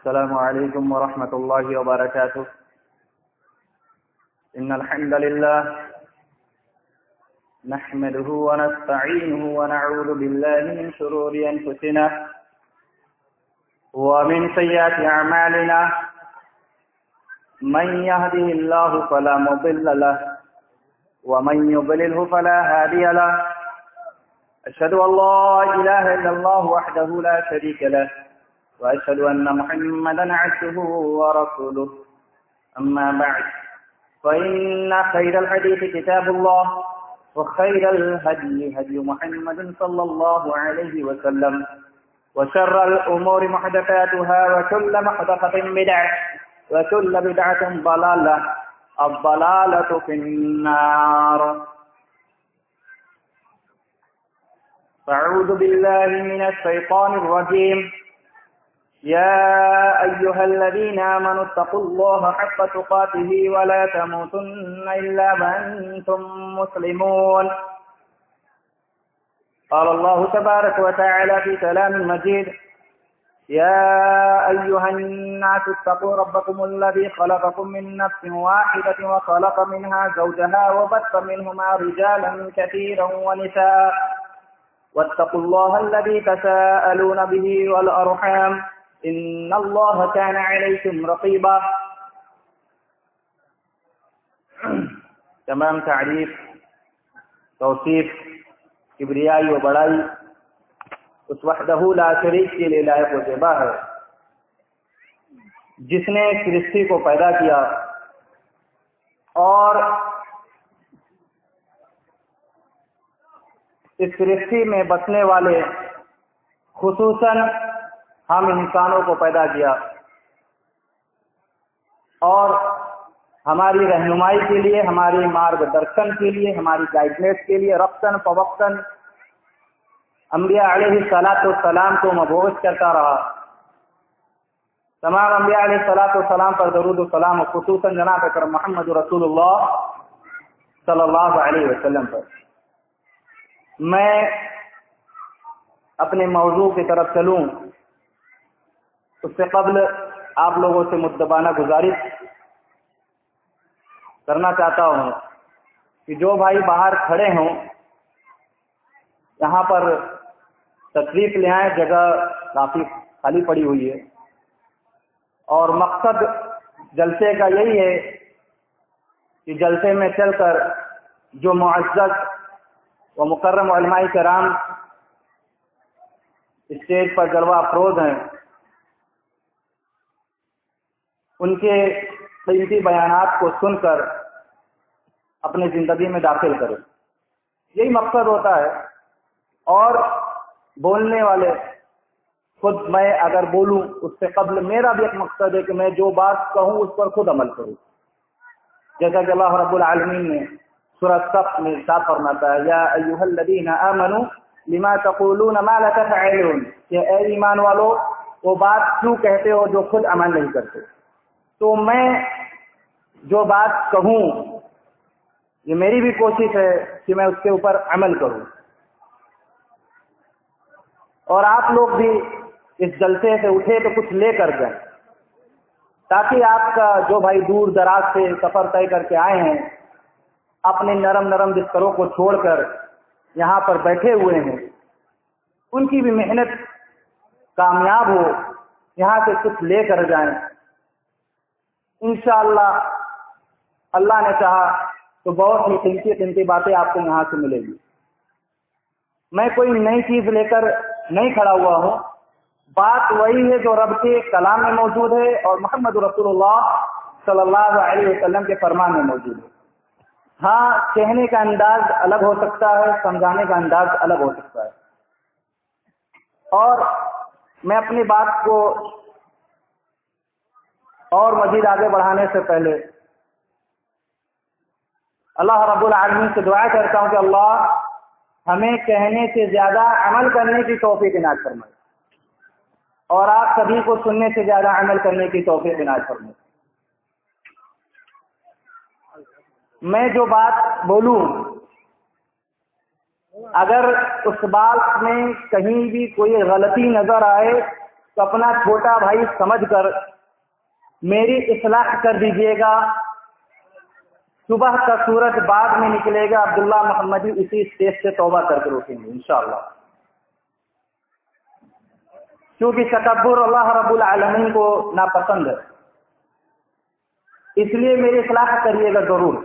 السلام عليكم ورحمة الله وبركاته. إن الحمد لله نحمده ونستعينه ونعوذ بالله من شرور أنفسنا ومن سيئات أعمالنا. من يهده الله فلا مضل له ومن يضلله فلا هادي له. أشهد أن لا إله إلا الله وحده لا شريك له وأشهد أن محمدا عبده ورسوله. أما بعد فإن خير الحديث كتاب الله وخير الهدي هدي محمد صلى الله عليه وسلم وشر الأمور محدثاتها وكل محدثة بدعة وكل بدعة ضلالة. الضلالة في النار. أعوذ بالله من الشيطان الرجيم. يا أيها الذين آمنوا اتقوا الله حق تقاته ولا تموتن إلا وأنتم مسلمون. قال الله تبارك وتعالى في كلام مجيد: يا أيها الناس اتقوا ربكم الذي خلقكم من نفس واحدة وخلق منها زوجها وبث منهما رجالا كثيرا ونساء واتقوا الله الذي تساءلون به والأرحام إن الله كان عليكم رقيبا. تمام تعریف، توصیف، کبریائی و بڑائی اس وحدہ لا شریک کے لیے لائق و زیبا ہے جس نے سرشتی کو پیدا کیا اور اس سرشتی میں بسنے والے خصوصاً ہم انسانوں کو پیدا کیا اور ہماری رہنمائی کے لیے، ہماری مارگ درشن کے لیے، ہماری گائیڈنس کے لیے رفتاً فوقتاً انبیاء علیہ الصلاۃ والسلام کو مبعوث کرتا رہا. تمام انبیاء علیہ الصلاۃ والسلام پر درود و سلام، اور خصوصاً جناب اکرم محمد رسول اللہ صلی اللہ علیہ وسلم پر. میں اپنے موضوع کی طرف چلوں اس سے قبل آپ لوگوں سے مدبانہ گزارش کرنا چاہتا ہوں کہ جو بھائی باہر کھڑے ہوں یہاں پر تشریف لے آئیں. جگہ کافی خالی پڑی ہوئی ہے اور مقصد جلسے کا یہی ہے کہ جلسے میں چل کر جو معزز و مکرم علماء کرام اسٹیج پر جلوہ افروز ہیں ان کے قیمتی بیانات کو سن کر اپنی زندگی میں داخل کریں. یہی مقصد ہوتا ہے. اور بولنے والے خود، میں اگر بولوں اس سے قبل میرا بھی ایک مقصد ہے کہ میں جو بات کہوں اس پر خود عمل کروں. جیسا کہ اللہ رب العالمین نے سورہ صف میں ارشاد فرماتا ہے: یا ایھا الذین آمنوا لما تقولون ما لا تفعلون. کہ اے ایمان والو، وہ بات کیوں کہتے ہو جو خود عمل نہیں کرتے. تو میں جو بات کہوں یہ میری بھی کوشش ہے کہ میں اس کے اوپر عمل کروں، اور آپ لوگ بھی اس جلسے سے اٹھے تو کچھ لے کر جائیں تاکہ آپ کا جو بھائی دور دراز سے سفر طے کر کے آئے ہیں، اپنے نرم نرم بستروں کو چھوڑ کر یہاں پر بیٹھے ہوئے ہیں، ان کی بھی محنت کامیاب ہو، یہاں سے کچھ لے کر جائیں. انشاءاللہ اللہ نے چاہا تو بہت ہی قیمتی باتیں آپ کو یہاں سے ملے گی. میں کوئی نئی چیز لے کر نہیں کھڑا ہوا ہوں. بات وہی ہے جو رب کے کلام میں موجود ہے اور محمد رسول اللہ صلی اللہ علیہ وسلم کے فرمان میں موجود ہے. ہاں، کہنے کا انداز الگ ہو سکتا ہے، سمجھانے کا انداز الگ ہو سکتا ہے. اور میں اپنی بات کو اور مزید آگے بڑھانے سے پہلے اللہ رب العالمین سے دعا کرتا ہوں کہ اللہ ہمیں کہنے سے زیادہ عمل کرنے کی توفیق عنایت فرمائے، اور آپ سبھی کو سننے سے زیادہ عمل کرنے کی توفیق عنایت فرمائے. میں جو بات بولوں اگر اس بات میں کہیں بھی کوئی غلطی نظر آئے تو اپنا چھوٹا بھائی سمجھ کر میری اصلاح کر دیجیے گا. صبح کا سورج بعد میں نکلے گا, عبداللہ محمدی اسی اسٹیج سے توبہ کر کے اٹھیں گے انشاءاللہ. کیونکہ تکبر اللہ رب العالمین کو ناپسند ہے, اس لیے میری اصلاح کریے گا ضرور.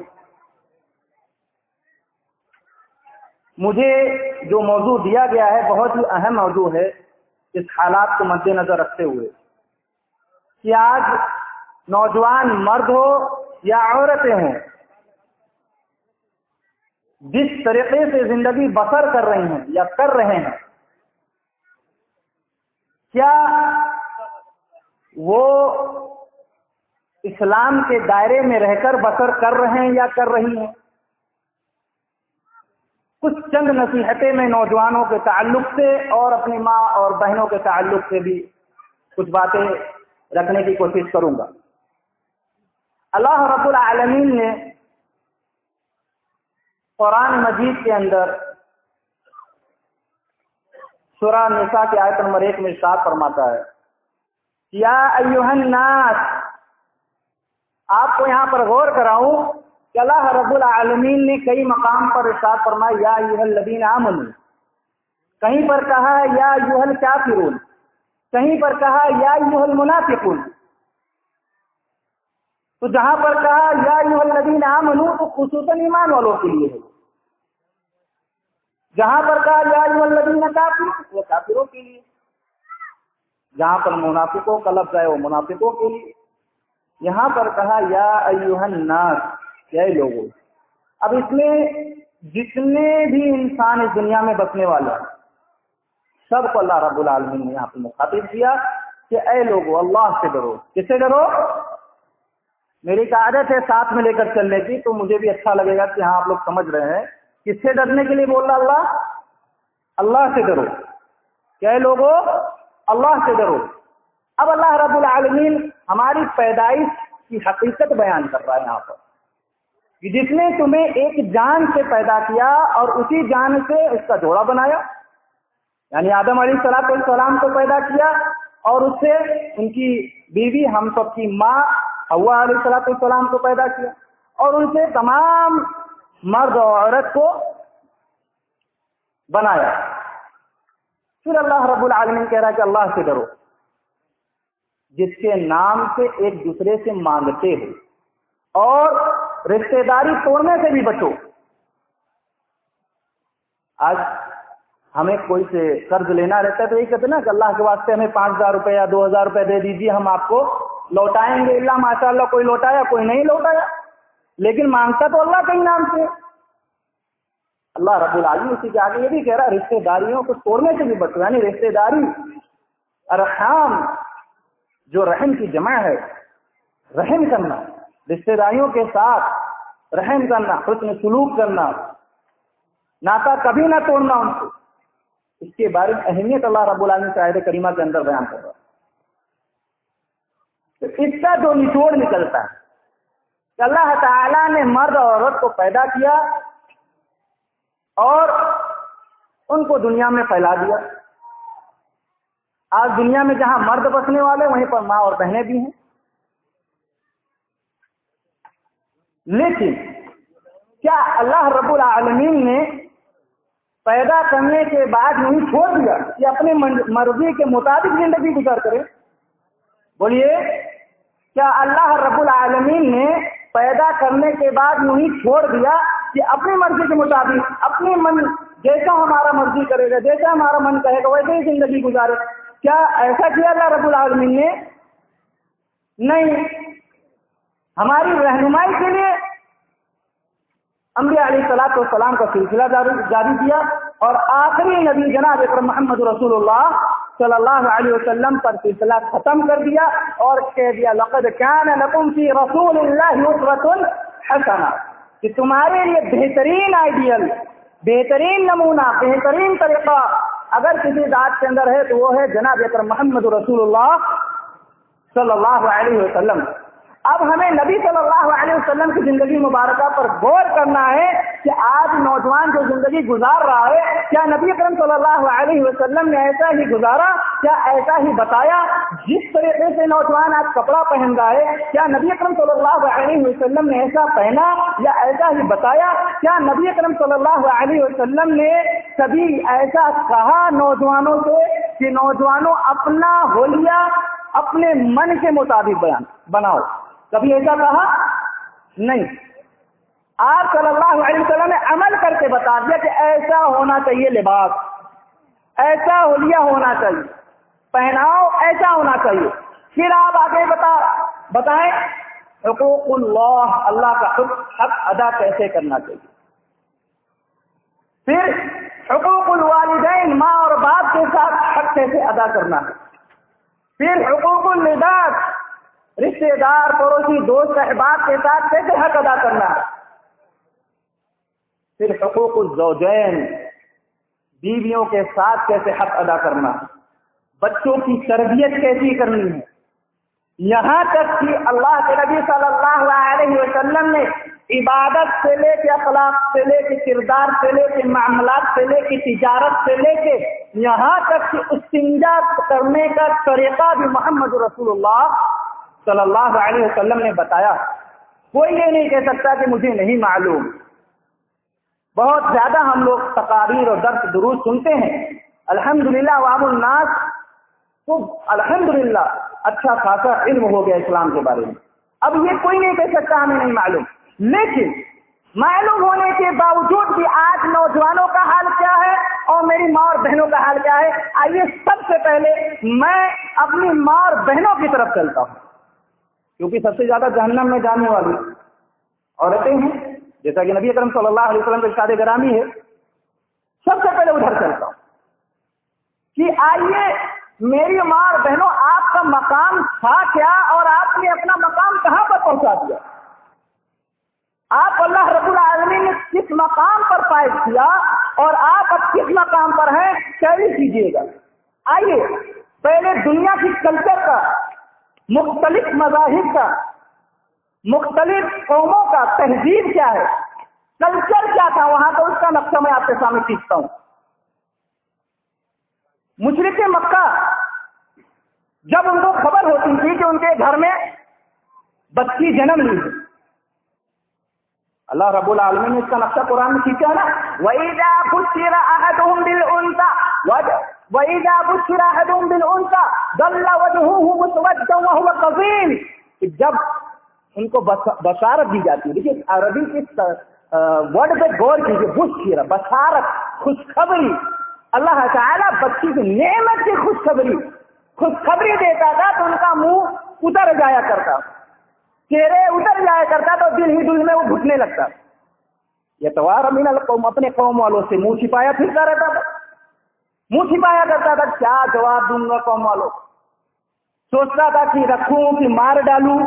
مجھے جو موضوع دیا گیا ہے بہت ہی اہم موضوع ہے اس حالات کو مد نظر رکھتے ہوئے کہ آج نوجوان مرد ہو یا عورتیں ہوں, جس طریقے سے زندگی بسر کر رہی ہیں یا کر رہے ہیں, کیا وہ اسلام کے دائرے میں رہ کر بسر کر رہے ہیں یا کر رہی ہیں؟ کچھ چند نصیحتیں میں نوجوانوں کے تعلق سے اور اپنی ماں اور بہنوں کے تعلق سے بھی کچھ باتیں رکھنے کی کوشش کروں گا. اللہ رب العالمین نے قرآن مجید کے اندر سورہ نساء کی آیت نمبر 1 میں ارشاد فرماتا ہے, یا ایھا الناس, آپ کو یہاں پر غور کراؤں کہ اللہ رب العالمین نے کئی مقام پر ارشاد فرمایا یا ایھا الذین آمنوا, کہیں پر کہا یا ایھا الکافرون, کہیں پر کہا یا ایھا المنافقون. تو جہاں پر کہا یا ایھا الذین آمنوا تو خصوصاً ایمان والوں کے لیے ہے, جہاں پر کہا یا ایھا الذین کافرون وہ کافروں کے لیے, جہاں پر منافقوں کا لفظ ہے وہ منافقوں کے لیے, یہاں پر کہا یا ایھا الناس, اے لوگوں. اب اس میں جتنے بھی انسان اس دنیا میں بسنے والے ہیں سب کو اللہ رب العالمین نے یہاں پہ مخاطب کیا کہ اے لوگوں اللہ سے ڈرو. کس سے ڈرو؟ میری ایک عادت ہے ساتھ میں لے کر چلنے کی, تو مجھے بھی اچھا لگے گا کہ ہاں آپ لوگ سمجھ رہے ہیں. کس سے ڈرنے کے لیے بول رہا اللہ؟ اللہ سے ڈرو. کہ اے لوگوں اللہ سے ڈرو. اب اللہ رب العالمین ہماری پیدائش کی حقیقت بیان کر رہا ہے یہاں پر کہ جس نے تمہیں ایک جان سے پیدا کیا اور اسی جان سے اس کا جوڑا بنایا, یعنی آدم علیہ السلام کو پیدا کیا اور اس سے ان کی بیوی ہم سب کی ماں حوا علیہ السلام کو پیدا کیا اور ان سے تمام مرد اور عورت کو بنایا. پھر اللہ رب العالمین کہہ رہا ہے کہ اللہ سے ڈرو جس کے نام سے ایک دوسرے سے مانگتے ہو, اور رشتے داری توڑنے سے بھی بچو. آج ہمیں کوئی سے قرض لینا رہتا ہے تو یہ کہتے ہیں نا کہ اللہ کے واسطے ہمیں 5,000 روپے یا 2,000 روپے دے دیجیے, ہم آپ کو لوٹائیں گے. اللہ ماشاء اللہ کوئی لوٹایا کوئی نہیں لوٹایا, لیکن مانگتا تو اللہ کے نام سے. اللہ رب العالمین اسی کے آگے یہ بھی کہہ رہا ہے رشتے داریوں کو توڑنے سے بھی بچو, یعنی رشتے داری ارحام جو رحم کی جمع ہے, رحم کرنا, رشتے داریوں کے ساتھ رحم کرنا, حسن سلوک کرنا, ناتا کبھی نہ توڑنا ان کو. اس کے بارے میں اہمیت اللہ رب العالمین کی آیت کریمہ کے اندر بیان کر رہا ہے. تو اس کا جو نچوڑ نکلتا ہے کہ اللہ تعالیٰ نے مرد اور عورت کو پیدا کیا اور ان کو دنیا میں پھیلا دیا. آج دنیا میں جہاں مرد بسنے والے وہیں پر ماں اور بہنیں بھی ہیں. لیکن کیا اللہ رب العالمین نے پیدا کرنے کے بعد نہیں چھوڑ دیا کہ اپنی مرضی کے مطابق زندگی گزار کرے؟ بولیے, کیا اللہ رب العالمین نے پیدا کرنے کے بعد نہیں چھوڑ دیا کہ اپنی مرضی کے مطابق اپنی من جیسا ہمارا مرضی کرے گا, جیسا ہمارا من کہے گا ویسے ہی زندگی گزارے؟ کیا ایسا کیا اللہ رب العالمین نے؟ نہیں. ہماری رہنمائی کے لیے انبیاء علیہ السلام کا سلسلہ جاری کیا اور آخری نبی جناب اکرم محمد رسول اللہ صلی اللہ علیہ وسلم پر سلسلہ ختم کر دیا اور کہہ دیا لقد کان لکم فی رسول اللہ اسوۃ حسنہ, کہ تمہارے لیے بہترین آئیڈیل, بہترین نمونہ, بہترین طریقہ اگر کسی ذات کے اندر ہے تو وہ ہے جناب اکرم محمد رسول اللہ صلی اللہ علیہ وسلم. اب ہمیں نبی صلی اللہ علیہ وسلم کی زندگی مبارکہ پر غور کرنا ہے کہ آج نوجوان جو زندگی گزار رہا ہے، کیا نبی اکرم صلی اللہ علیہ وسلم نے ایسا ہی گزارا؟ کیا ایسا ہی بتایا؟ جس طریقے سے نوجوان آج کپڑا پہن رہا ہے، کیا نبی اکرم صلی اللہ علیہ وسلم نے ایسا پہنا یا ایسا ہی بتایا؟ کیا نبی اکرم صلی اللہ علیہ وسلم نے کبھی ایسا کہا نوجوانوں سے کہ نوجوانوں اپنا حلیہ اپنے من کے مطابق بناؤ؟ کبھی ایسا کہا نہیں۔ آپ صلی اللہ علیہ وسلم نے عمل کر کے بتا دیا کہ ایسا ہونا چاہیے لباس، ایسا حلیہ ہونا چاہیے، پہناؤ ایسا ہونا چاہیے۔ پھر آپ آگے بتائیں حقوق اللہ، اللہ کا حق ادا کیسے کرنا چاہیے۔ پھر حقوق الوالدین، ماں اور باپ کے ساتھ حق کیسے ادا کرنا ہے۔ پھر حقوق العباد، رشتے دار پڑوسی دوست احباب کے ساتھ کیسے حق ادا کرنا ہے۔ پھر حقوق الزوجین، بیویوں کے ساتھ کیسے حق ادا کرنا ہے، بچوں کی تربیت کیسی کرنی ہے۔ یہاں تک کہ اللہ کے نبی صلی اللہ علیہ وسلم نے عبادت سے لے کے، اخلاق سے لے کے، کردار سے لے کے، معاملات سے لے کے، تجارت سے لے کے، یہاں تک کہ استنجا کرنے کا طریقہ بھی محمد رسول اللہ صلی اللہ علیہ وسلم نے بتایا۔ کوئی یہ نہیں کہہ سکتا کہ مجھے نہیں معلوم۔ بہت زیادہ ہم لوگ تقاریر اور درس دروس سنتے ہیں، الحمدللہ عوام الناس تو الحمدللہ اچھا خاصا علم ہو گیا اسلام کے بارے میں۔ اب یہ کوئی نہیں کہہ سکتا ہمیں نہیں معلوم، لیکن معلوم ہونے کے باوجود بھی آج نوجوانوں کا حال کیا ہے اور میری ماں اور بہنوں کا حال کیا ہے۔ آئیے سب سے پہلے میں اپنی ماں اور بہنوں کی طرف چلتا ہوں، کیونکہ سب سے زیادہ جہنم میں جانے والی عورتیں ہیں، جیسا کہ نبی اکرم صلی اللہ علیہ وسلم کا ارشاد گرامی ہے۔ سب سے پہلے ادھر چلتا ہوں کہ آئیے میری ماں اور بہنوں، آپ کا مقام تھا کیا اور آپ نے اپنا مقام کہاں پر پہنچا دیا؟ آپ اللہ رب العالمین نے کس مقام پر فائز کیا اور آپ اب کس مقام پر ہیں، کیسے کیجیے گا۔ آئیے پہلے دنیا کی کلچر کا، مختلف مذاہب کا، مختلف قوموں کا تہذیب کیا ہے، کلچر کیا تھا وہاں، تو اس کا نقشہ میں آپ کے سامنے کھینچتا ہوں۔ مشرک مکہ جب ان کو خبر ہوتی تھی کہ ان کے گھر میں بچی جنم لی ہے، اللہ رب العالمین نے اس کا نقشہ قرآن میں کھینچا نا، وَإِذَا بُشِّرَ أَحَدُهُم بِالْأُنثَىٰ وَإِذَا بُشِّرَ أَحَدُهُم بِالْأُنثَىٰ ظَلَّ وَجْهُهُ مُسْوَدًّا وَهُوَ كَظِيمٌ۔ جب ان کو بشارت دی جاتی ہے، دیکھیے عربی کے ورڈ پہ غور کیجیے، بشرا بشارت، خوشخبری، اللہ تعالیٰ بچی کی نعمت کی خوشخبری دیتا تھا تو ان کا منہ اتر جایا کرتا، چہرے اتر جایا کرتا تو دل ہی دل میں وہ گھٹنے لگتا۔ یتوارا من القوم، اپنے قوم والوں سے منہ چھپایا پھرتا رہتا تھا، منہ چھپایا کرتا تھا، کیا جواب دوں گا قوم والوں، سوچتا تھا کہ رکھوں کہ مار ڈالوں،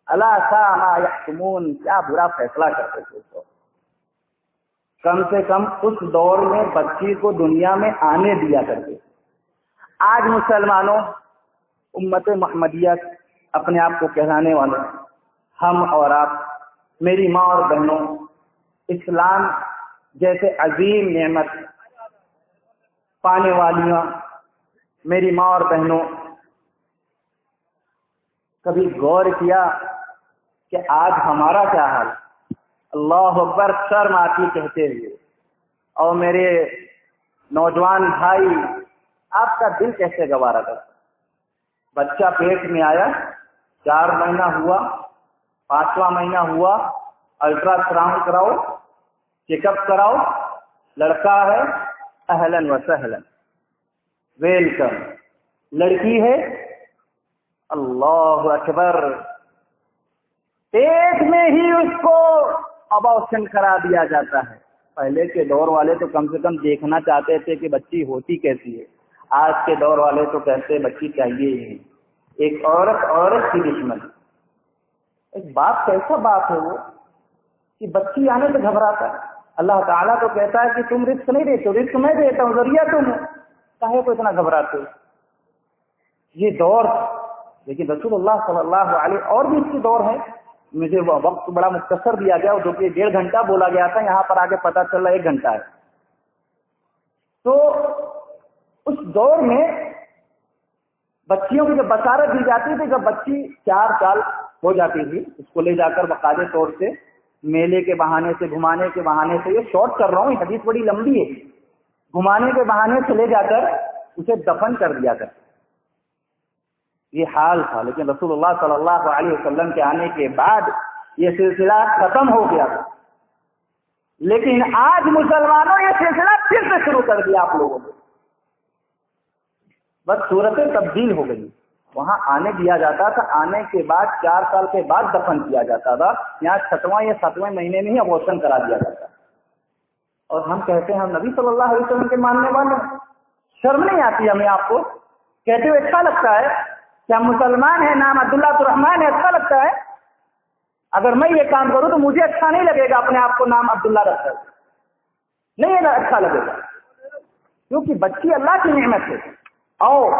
اللہ سا ما یحکمون، کیا برا فیصلہ کرتے تھے۔ تو کم سے کم اس دور میں بچی کو دنیا میں آنے دیا کرتے۔ آج مسلمانوں، امت محمدیہ اپنے آپ کو کہلانے والے ہم اور آپ، میری ماں اور بہنوں، اسلام جیسے عظیم نعمت پانے والیاں میری ماں اور بہنوں، کبھی غور کیا کہ آج ہمارا کیا حال؟ اللہ اکبر، شرم آتی کہتے ہوئے۔ اور میرے نوجوان بھائی، آپ کا دل کیسے گوارا کرتا؟ بچہ پیٹ میں آیا، 4 مہینہ ہوا، 5واں مہینہ ہوا، الٹرا ساؤنڈ کراؤ، چیک اپ کراؤ، لڑکا ہے اہلاً و سہلاً، ویلکم، لڑکی ہے اللہ اکبر، پیٹ میں ہی اس کو ابارشن کرا دیا جاتا ہے۔ پہلے کے دور والے تو کم سے کم دیکھنا چاہتے تھے کہ بچی ہوتی کیسی ہے، آج کے دور والے تو کہتے بچی چاہیے ہی نہیں۔ ایک عورت کی دشمن، ایک باپ کیسا باپ ہے وہ کہ بچی آنے سے گھبراتا ہے۔ اللہ تعالیٰ تو کہتا ہے کہ تم رزق نہیں دیتے ہو، رزق میں دیتا ہوں، ذریعہ تم ہو، کاہے کو اتنا گھبراتے ہو؟ یہ دور لیکن رسول اللہ صلی اللہ علیہ اور بھی اس کے دور ہے. مجھے وقت بڑا مختصر دیا گیا جو کہ 1.5 گھنٹہ بولا گیا تھا, یہاں پر آگے پتہ چل رہا 1 گھنٹہ ہے. تو اس دور میں بچیوں کی جب بشارت دی جاتی تھی, جب بچی 4 سال ہو جاتی تھی, اس کو لے جا کر باقاعدہ طور سے میلے کے بہانے سے, گھمانے کے بہانے سے, یہ شارٹ کر رہا ہوں, حدیث بڑی لمبی ہے, گھمانے کے بہانے سے لے جا کر اسے دفن کر دیا کرتے. یہ حال تھا. لیکن رسول اللہ صلی اللہ علیہ وسلم کے آنے کے بعد یہ سلسلہ ختم ہو گیا تھا. لیکن آج مسلمانوں یہ سلسلہ پھر سے شروع کر دیا آپ لوگوں نے. بس صورتیں تبدیل ہو گئی. وہاں آنے دیا جاتا تھا, آنے کے بعد 4 سال کے بعد دفن کیا جاتا تھا. یہاں 6واں یا 7ویں مہینے میں ہی ابورشن کرا دیا جاتا. اور ہم کہتے ہیں ہم نبی صلی اللہ علیہ وسلم کے ماننے والے. شرم نہیں آتی ہمیں آپ کو کہتے ہوئے؟ اچھا لگتا ہے کہ ہم مسلمان ہیں, نام عبداللہ الرحمن ہے, اچھا لگتا ہے. اگر میں یہ کام کروں تو مجھے اچھا نہیں لگے گا اپنے آپ کو نام عبداللہ رکھ کر, نہیں اچھا لگے گا, کیونکہ بچی اللہ کی نعمت ہے. اور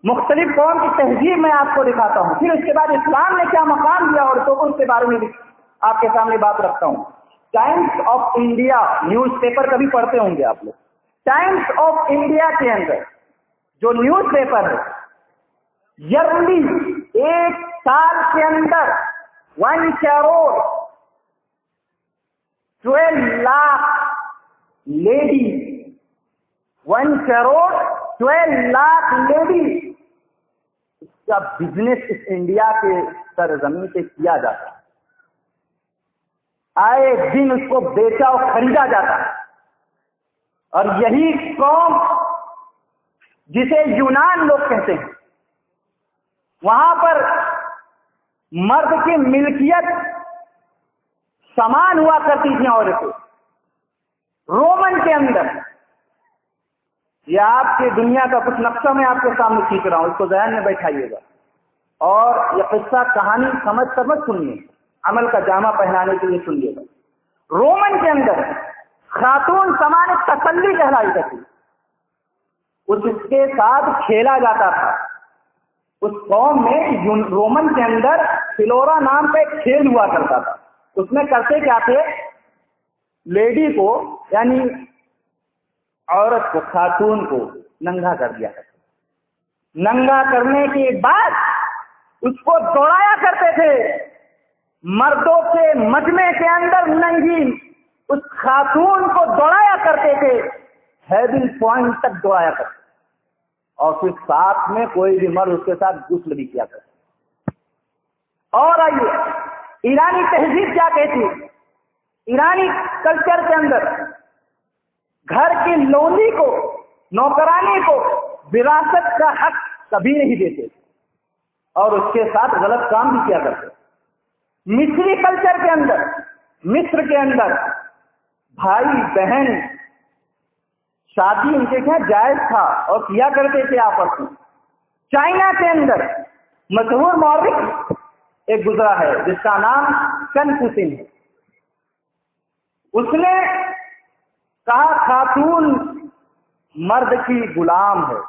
مختلف قوم کی تہذیب میں آپ کو دکھاتا ہوں. پھر اس کے بعد اسلام نے کیا مقام دیا اور تو اس کے بارے میں آپ کے سامنے بات رکھتا ہوں. Times of India news paper کبھی پڑھتے ہوں گے آپ لوگ. ٹائمز آف انڈیا کے اندر جو نیوز پیپر ہے, یرلی 1 سال کے اندر 1 کروڑ 12 لاکھ لیڈی, 1 کروڑ 12 لاکھ لیڈی اس کا بزنس اس انڈیا کے سرزمین پہ کیا جاتا ہے. آئے دن اس کو بیچا اور خریدا جاتا ہے. اور یہی قوم جسے یونان لوگ کہتے ہیں, وہاں پر مرد کی ملکیت سامان ہوا کرتی تھی عورتیں. رومن کے اندر, یہ آپ کی دنیا کا کچھ نقشہ میں آپ کے سامنے کھینچ رہا ہوں, اس کو ذہن میں بیٹھائیے گا اور یہ قصہ کہانی سمجھ کر مت سنیے, عمل کا جامہ پہنانے کے لیے سنیے گا. رومن کے اندر خاتون سامان تسلی کہلائی کرتی, اس کے ساتھ کھیلا جاتا تھا. اس قوم میں رومن کے اندر فلورا نام کا ایک کھیل ہوا کرتا تھا. اس میں کرتے کیا تھے, لیڈی کو یعنی عورت کو, خاتون کو ننگا کر دیا کرتے. ننگا کرنے کے بعد اس کو دوڑایا کرتے تھے. مردوں کے مجمع کے اندر ننگی اس خاتون کو دوڑایا کرتے تھے, ہیونگ پوائنٹ تک دوڑایا کرتے, اور پھر ساتھ میں کوئی بھی مرد اس کے ساتھ غسل بھی کیا کرتے. اور آئیے ایرانی تہذیب کیا کہتی ہے. ایرانی کلچر کے اندر گھر کی لونی کو, نوکرانی کو وراثت کا حق کبھی نہیں دیتے اور اس کے ساتھ غلط کام بھی کیا کرتے. مصری کلچر کے اندر, مصر کے اندر بھائی بہن شادی ان کے کیا جائز تھا اور کیا کرتے تھے آپس میں. چائنا کے اندر مشہور مورخ ایک گزرا ہے جس کا نام کنفوشین ہے. اس نے کہا خاتون مرد کی غلام ہے,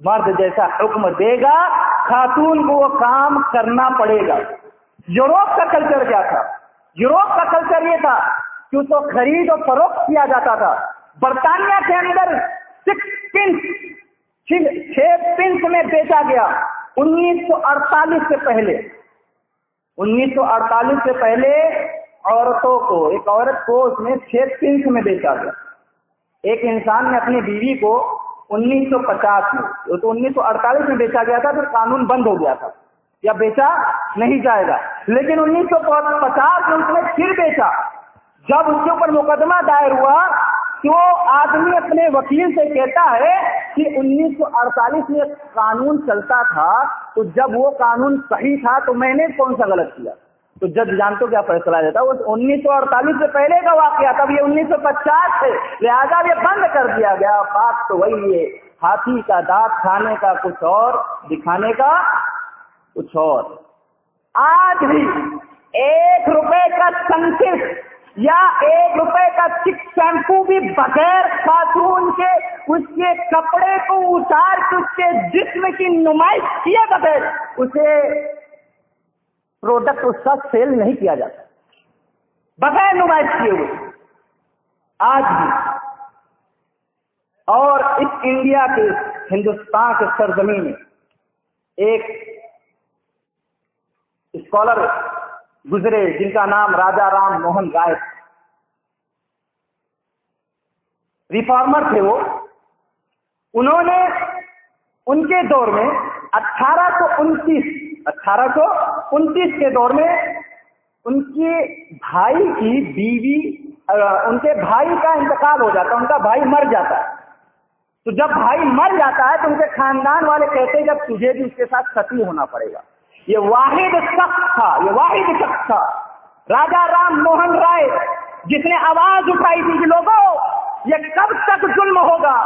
مرد جیسا حکم دے گا خاتون کو وہ کام کرنا پڑے گا. یوروپ کا کلچر کیا تھا؟ یوروپ کا کلچر یہ تھا کہ اس کو خرید و فروخت کیا جاتا تھا. برطانیہ کے اندر 6 پنس میں بیچا گیا 1948 سے پہلے. 1948 سے پہلے عورتوں کو, ایک عورت کو اس میں 6 پنس میں بیچا گیا. ایک انسان نے اپنی بیوی کو 1950 میں, تو 1948 میں بیچا گیا تھا, پھر قانون بند ہو گیا تھا یا بیچا نہیں جائے گا. لیکن 1950 میں اس نے پھر بیچا. جب اس کے اوپر مقدمہ دائر ہوا تو آدمی اپنے وکیل سے کہتا ہے کہ 1948 میں قانون چلتا تھا, تو جب وہ قانون صحیح تھا تو میں نے کون سا غلط کیا. تو جج جانتے کیا فیصلہ دیتا, وہ 1948 سے پہلے کا واقعہ, تب یہ 1950 سے, لہذا یہ بند کر دیا گیا. بات تو وہی ہے, ہاتھی کا دانت کھانے کا کچھ اور, دکھانے کا کچھ اور. آج بھی 1 روپے کا سنکس یا 1 روپے کا چک شیمپو بھی بغیر خاتون کے اس کے کپڑے کو اتار کے اس کے جسم کی نمائش کیے بغیر اسے پروڈکٹ اس کا سیل نہیں کیا جاتا، بغیر نمائش کیے ہوئے آج بھی۔ اور اس انڈیا کے ہندوستان کے سرزمین میں ایک اسکالر گزرے جن کا نام راجا رام موہن رائے، ریفارمر تھے وہ۔ انہوں نے ان کے دور میں 1829 کے دور میں ان کے بھائی کی بیوی، ان کے بھائی کا انتقال ہو جاتا، ان کا بھائی مر جاتا ہے۔ تو جب بھائی مر جاتا ہے تو ان کے خاندان والے کہتے ہیں جب تجھے بھی اس کے ساتھ ستی ہونا پڑے گا۔ یہ واحد شخص تھا راجا رام موہن رائے، جس نے آواز اٹھائی تھی کہ لوگوں یہ کب تک ظلم ہوگا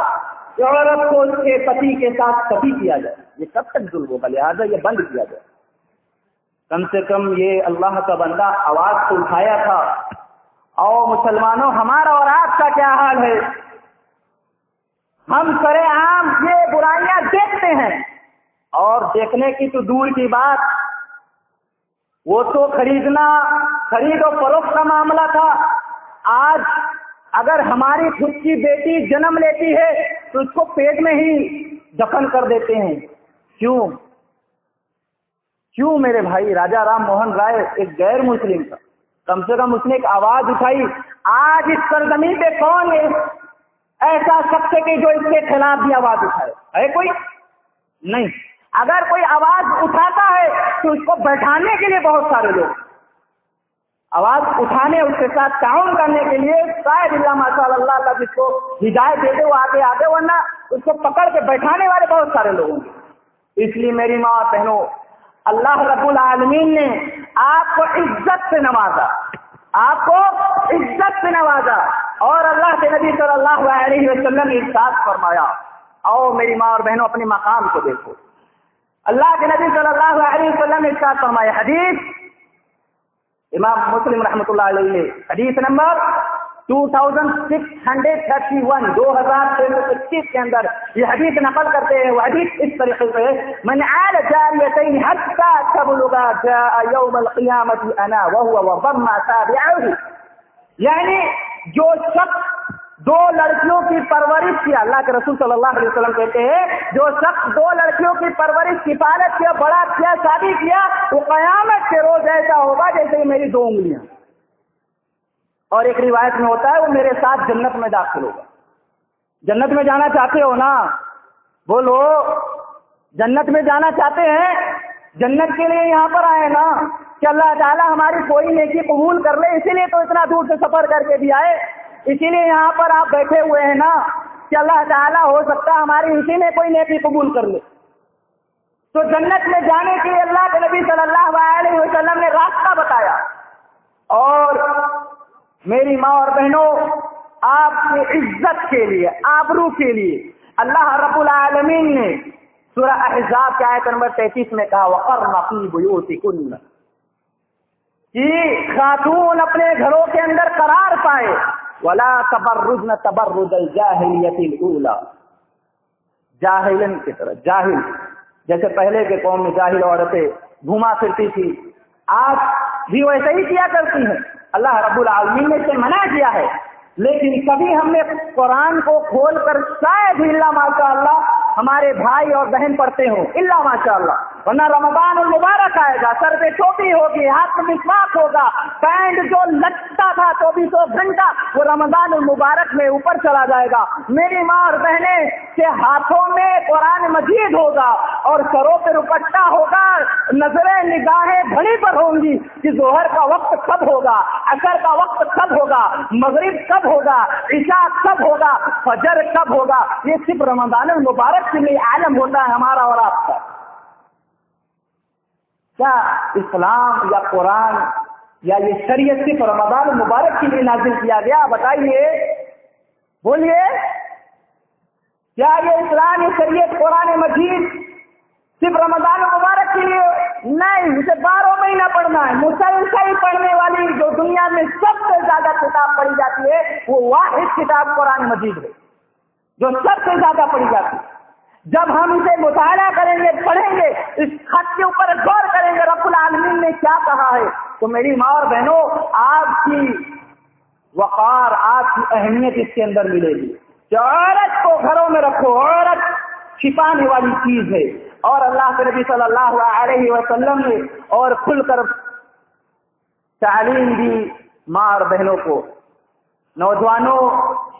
کہ عورت کو اس کے پتی کے ساتھ ستی کیا جائے، یہ کب تک ظلم ہوگا، لہٰذا یہ بند کیا جائے۔ کم سے کم یہ اللہ کا بندہ آواز کو اٹھایا تھا۔ اور مسلمانوں، ہمارا اور آپ کا کیا حال ہے؟ ہم سرے عام یہ برائیاں دیکھتے ہیں، اور دیکھنے کی تو دور کی بات، وہ تو خرید و فروخت کا معاملہ تھا۔ آج اگر ہماری خود کی بیٹی جنم لیتی ہے تو اس کو پیٹ میں ہی دفن کر دیتے ہیں۔ کیوں میرے بھائی؟ راجا رام موہن رائے ایک غیر مسلم تھا، کم سے کم اس نے ایک آواز اٹھائی۔ آج اس سرزمین پہ کون ہے ایسا شخص ہے کہ جو اس کے خلاف بھی آواز اٹھائے؟ ہے کوئی؟ نہیں۔ اگر کوئی آواز اٹھاتا ہے تو اس کو بیٹھانے کے لیے بہت سارے لوگ، آواز اٹھانے، اس کے ساتھ تعاون کرنے کے لیے شاید اللہ ماشاء اللہ جس کو ہدایت دے دے وہ آگے، ورنہ اس کو پکڑ کے بیٹھانے والے بہت سارے لوگ ہوں گے۔ اس لیے میری ماں اور بہنوں، اللہ رب العالمین نے آپ کو عزت سے نوازا، اور اللہ کے نبی صلی اللہ علیہ وسلم نے ارشاد فرمایا۔ اور میری ماں اور بہنوں، اپنے مقام کو دیکھو، اللہ کے نبی صلی اللہ علیہ وسلم نے ارشاد فرمایا، حدیث امام مسلم رحمۃ اللہ علیہ، حدیث نمبر 2631 2625 کے اندر یہ حدیث نقل کرتے ہیں۔ وہ حدیث اس طریقے سے ہے، من عال جاریتین حتی تبلغا جاء یوم القیامت انا وهو وضم اصابعه، یعنی جو شخص 2 لڑکیوں کی پرورش کیا، اللہ کے رسول صلی اللہ علیہ وسلم کہتے ہیں جو شخص 2 لڑکیوں کی پرورش، کفالت کیا، بڑا کیا، شادی کیا، وہ قیامت کے روز ایسا ہوگا جیسے میری 2 انگلیاں۔ اور ایک روایت میں ہوتا ہے وہ میرے ساتھ جنت میں داخل ہوگا۔ جنت میں جانا چاہتے ہو نا؟ بولو، جنت میں جانا چاہتے ہیں؟ جنت کے لیے یہاں پر آئے نا کہ اللہ تعالیٰ ہماری کوئی نیکی قبول کر لے، اسی لیے تو اتنا دور سے سفر کر کے بھی آئے، اسی لیے یہاں پر آپ بیٹھے ہوئے ہیں نا کہ اللہ تعالیٰ ہو سکتا ہے ہماری اسی میں کوئی نیکی قبول کر لے۔ تو جنت میں جانے کے لیے اللہ کے نبی صلی اللہ علیہ وسلم نے راستہ بتایا۔ اور میری ماں اور بہنوں، آپ کی عزت کے لیے، آبرو کے لیے اللہ رب العالمین نے سورہ احزاب کی آیت نمبر 33 میں کہا، وَقَرْنَ فِي بُيُوتِكُنَّ، کہ خاتون اپنے گھروں کے اندر قرار پائے، وَلَا تَبَرُّجْنَ تَبَرُّجَ الْجَاهِلِيَّةِ الْأُولَى، جاہلن کی طرح، جاہل جیسے پہلے کے قوم میں جاہل عورتیں گھوما پھرتی تھی، آج بھی ویسے ہی کیا کرتی ہیں۔ اللہ رب العالمین نے اسے منع کیا ہے، لیکن کبھی ہم نے قرآن کو کھول کر شاید ہی اللہ ماشاء اللہ ہمارے بھائی اور بہن پڑھتے ہوں، اللہ ماشاء اللہ، ورنہ رمضان المبارک آئے گا، سر پہ ٹوپی ہوگی، ہاتھ میں مسواک ہوگا، پینٹ جو لٹتا تھا 24 گھنٹہ وہ رمضان المبارک میں اوپر چلا جائے گا۔ میری ماں اور بہنیں کے ہاتھوں میں قرآن مجید ہوگا اور سروں پہ دوپٹہ ہوگا، نظریں نگاہیں گھڑی پر ہوں گی کہ ظہر کا وقت کب ہوگا، عصر کا وقت کب ہوگا، مغرب کب ہوگا، عشاء کب ہوگا، فجر کب ہوگا۔ یہ صرف رمضان المبارک کے لیے عالم ہوتا ہے ہمارا اور آپ کا۔ کیا اسلام یا قرآن یا یہ شریعت صرف رمضان المبارک کے لیے نازل کیا گیا؟ بتائیے، بولیے، کیا یہ اسلام، یہ شریعت، قرآن مجید صرف رمضان المبارک کے لیے نہیں، اسے 12 مہینہ پڑھنا ہے۔ مسلسل پڑھنے والی جو دنیا میں سب سے زیادہ کتاب پڑھی جاتی ہے وہ واحد کتاب قرآن مجید ہے، جو سب سے زیادہ پڑھی جاتی ہے۔ جب ہم اسے مطالعہ کریں گے، پڑھیں گے، اس خط کے اوپر غور کریں گے رب العالمین نے کیا کہا ہے، تو میری ماں اور بہنوں، آپ کی وقار، آپ کی اہمیت اس کے اندر ملے گی کہ عورت کو گھروں میں رکھو، عورت چھپانے والی چیز ہے۔ اور اللہ کے نبی صلی اللہ علیہ وسلم نے اور کھل کر تعلیم دی ماں اور بہنوں کو۔ نوجوانوں،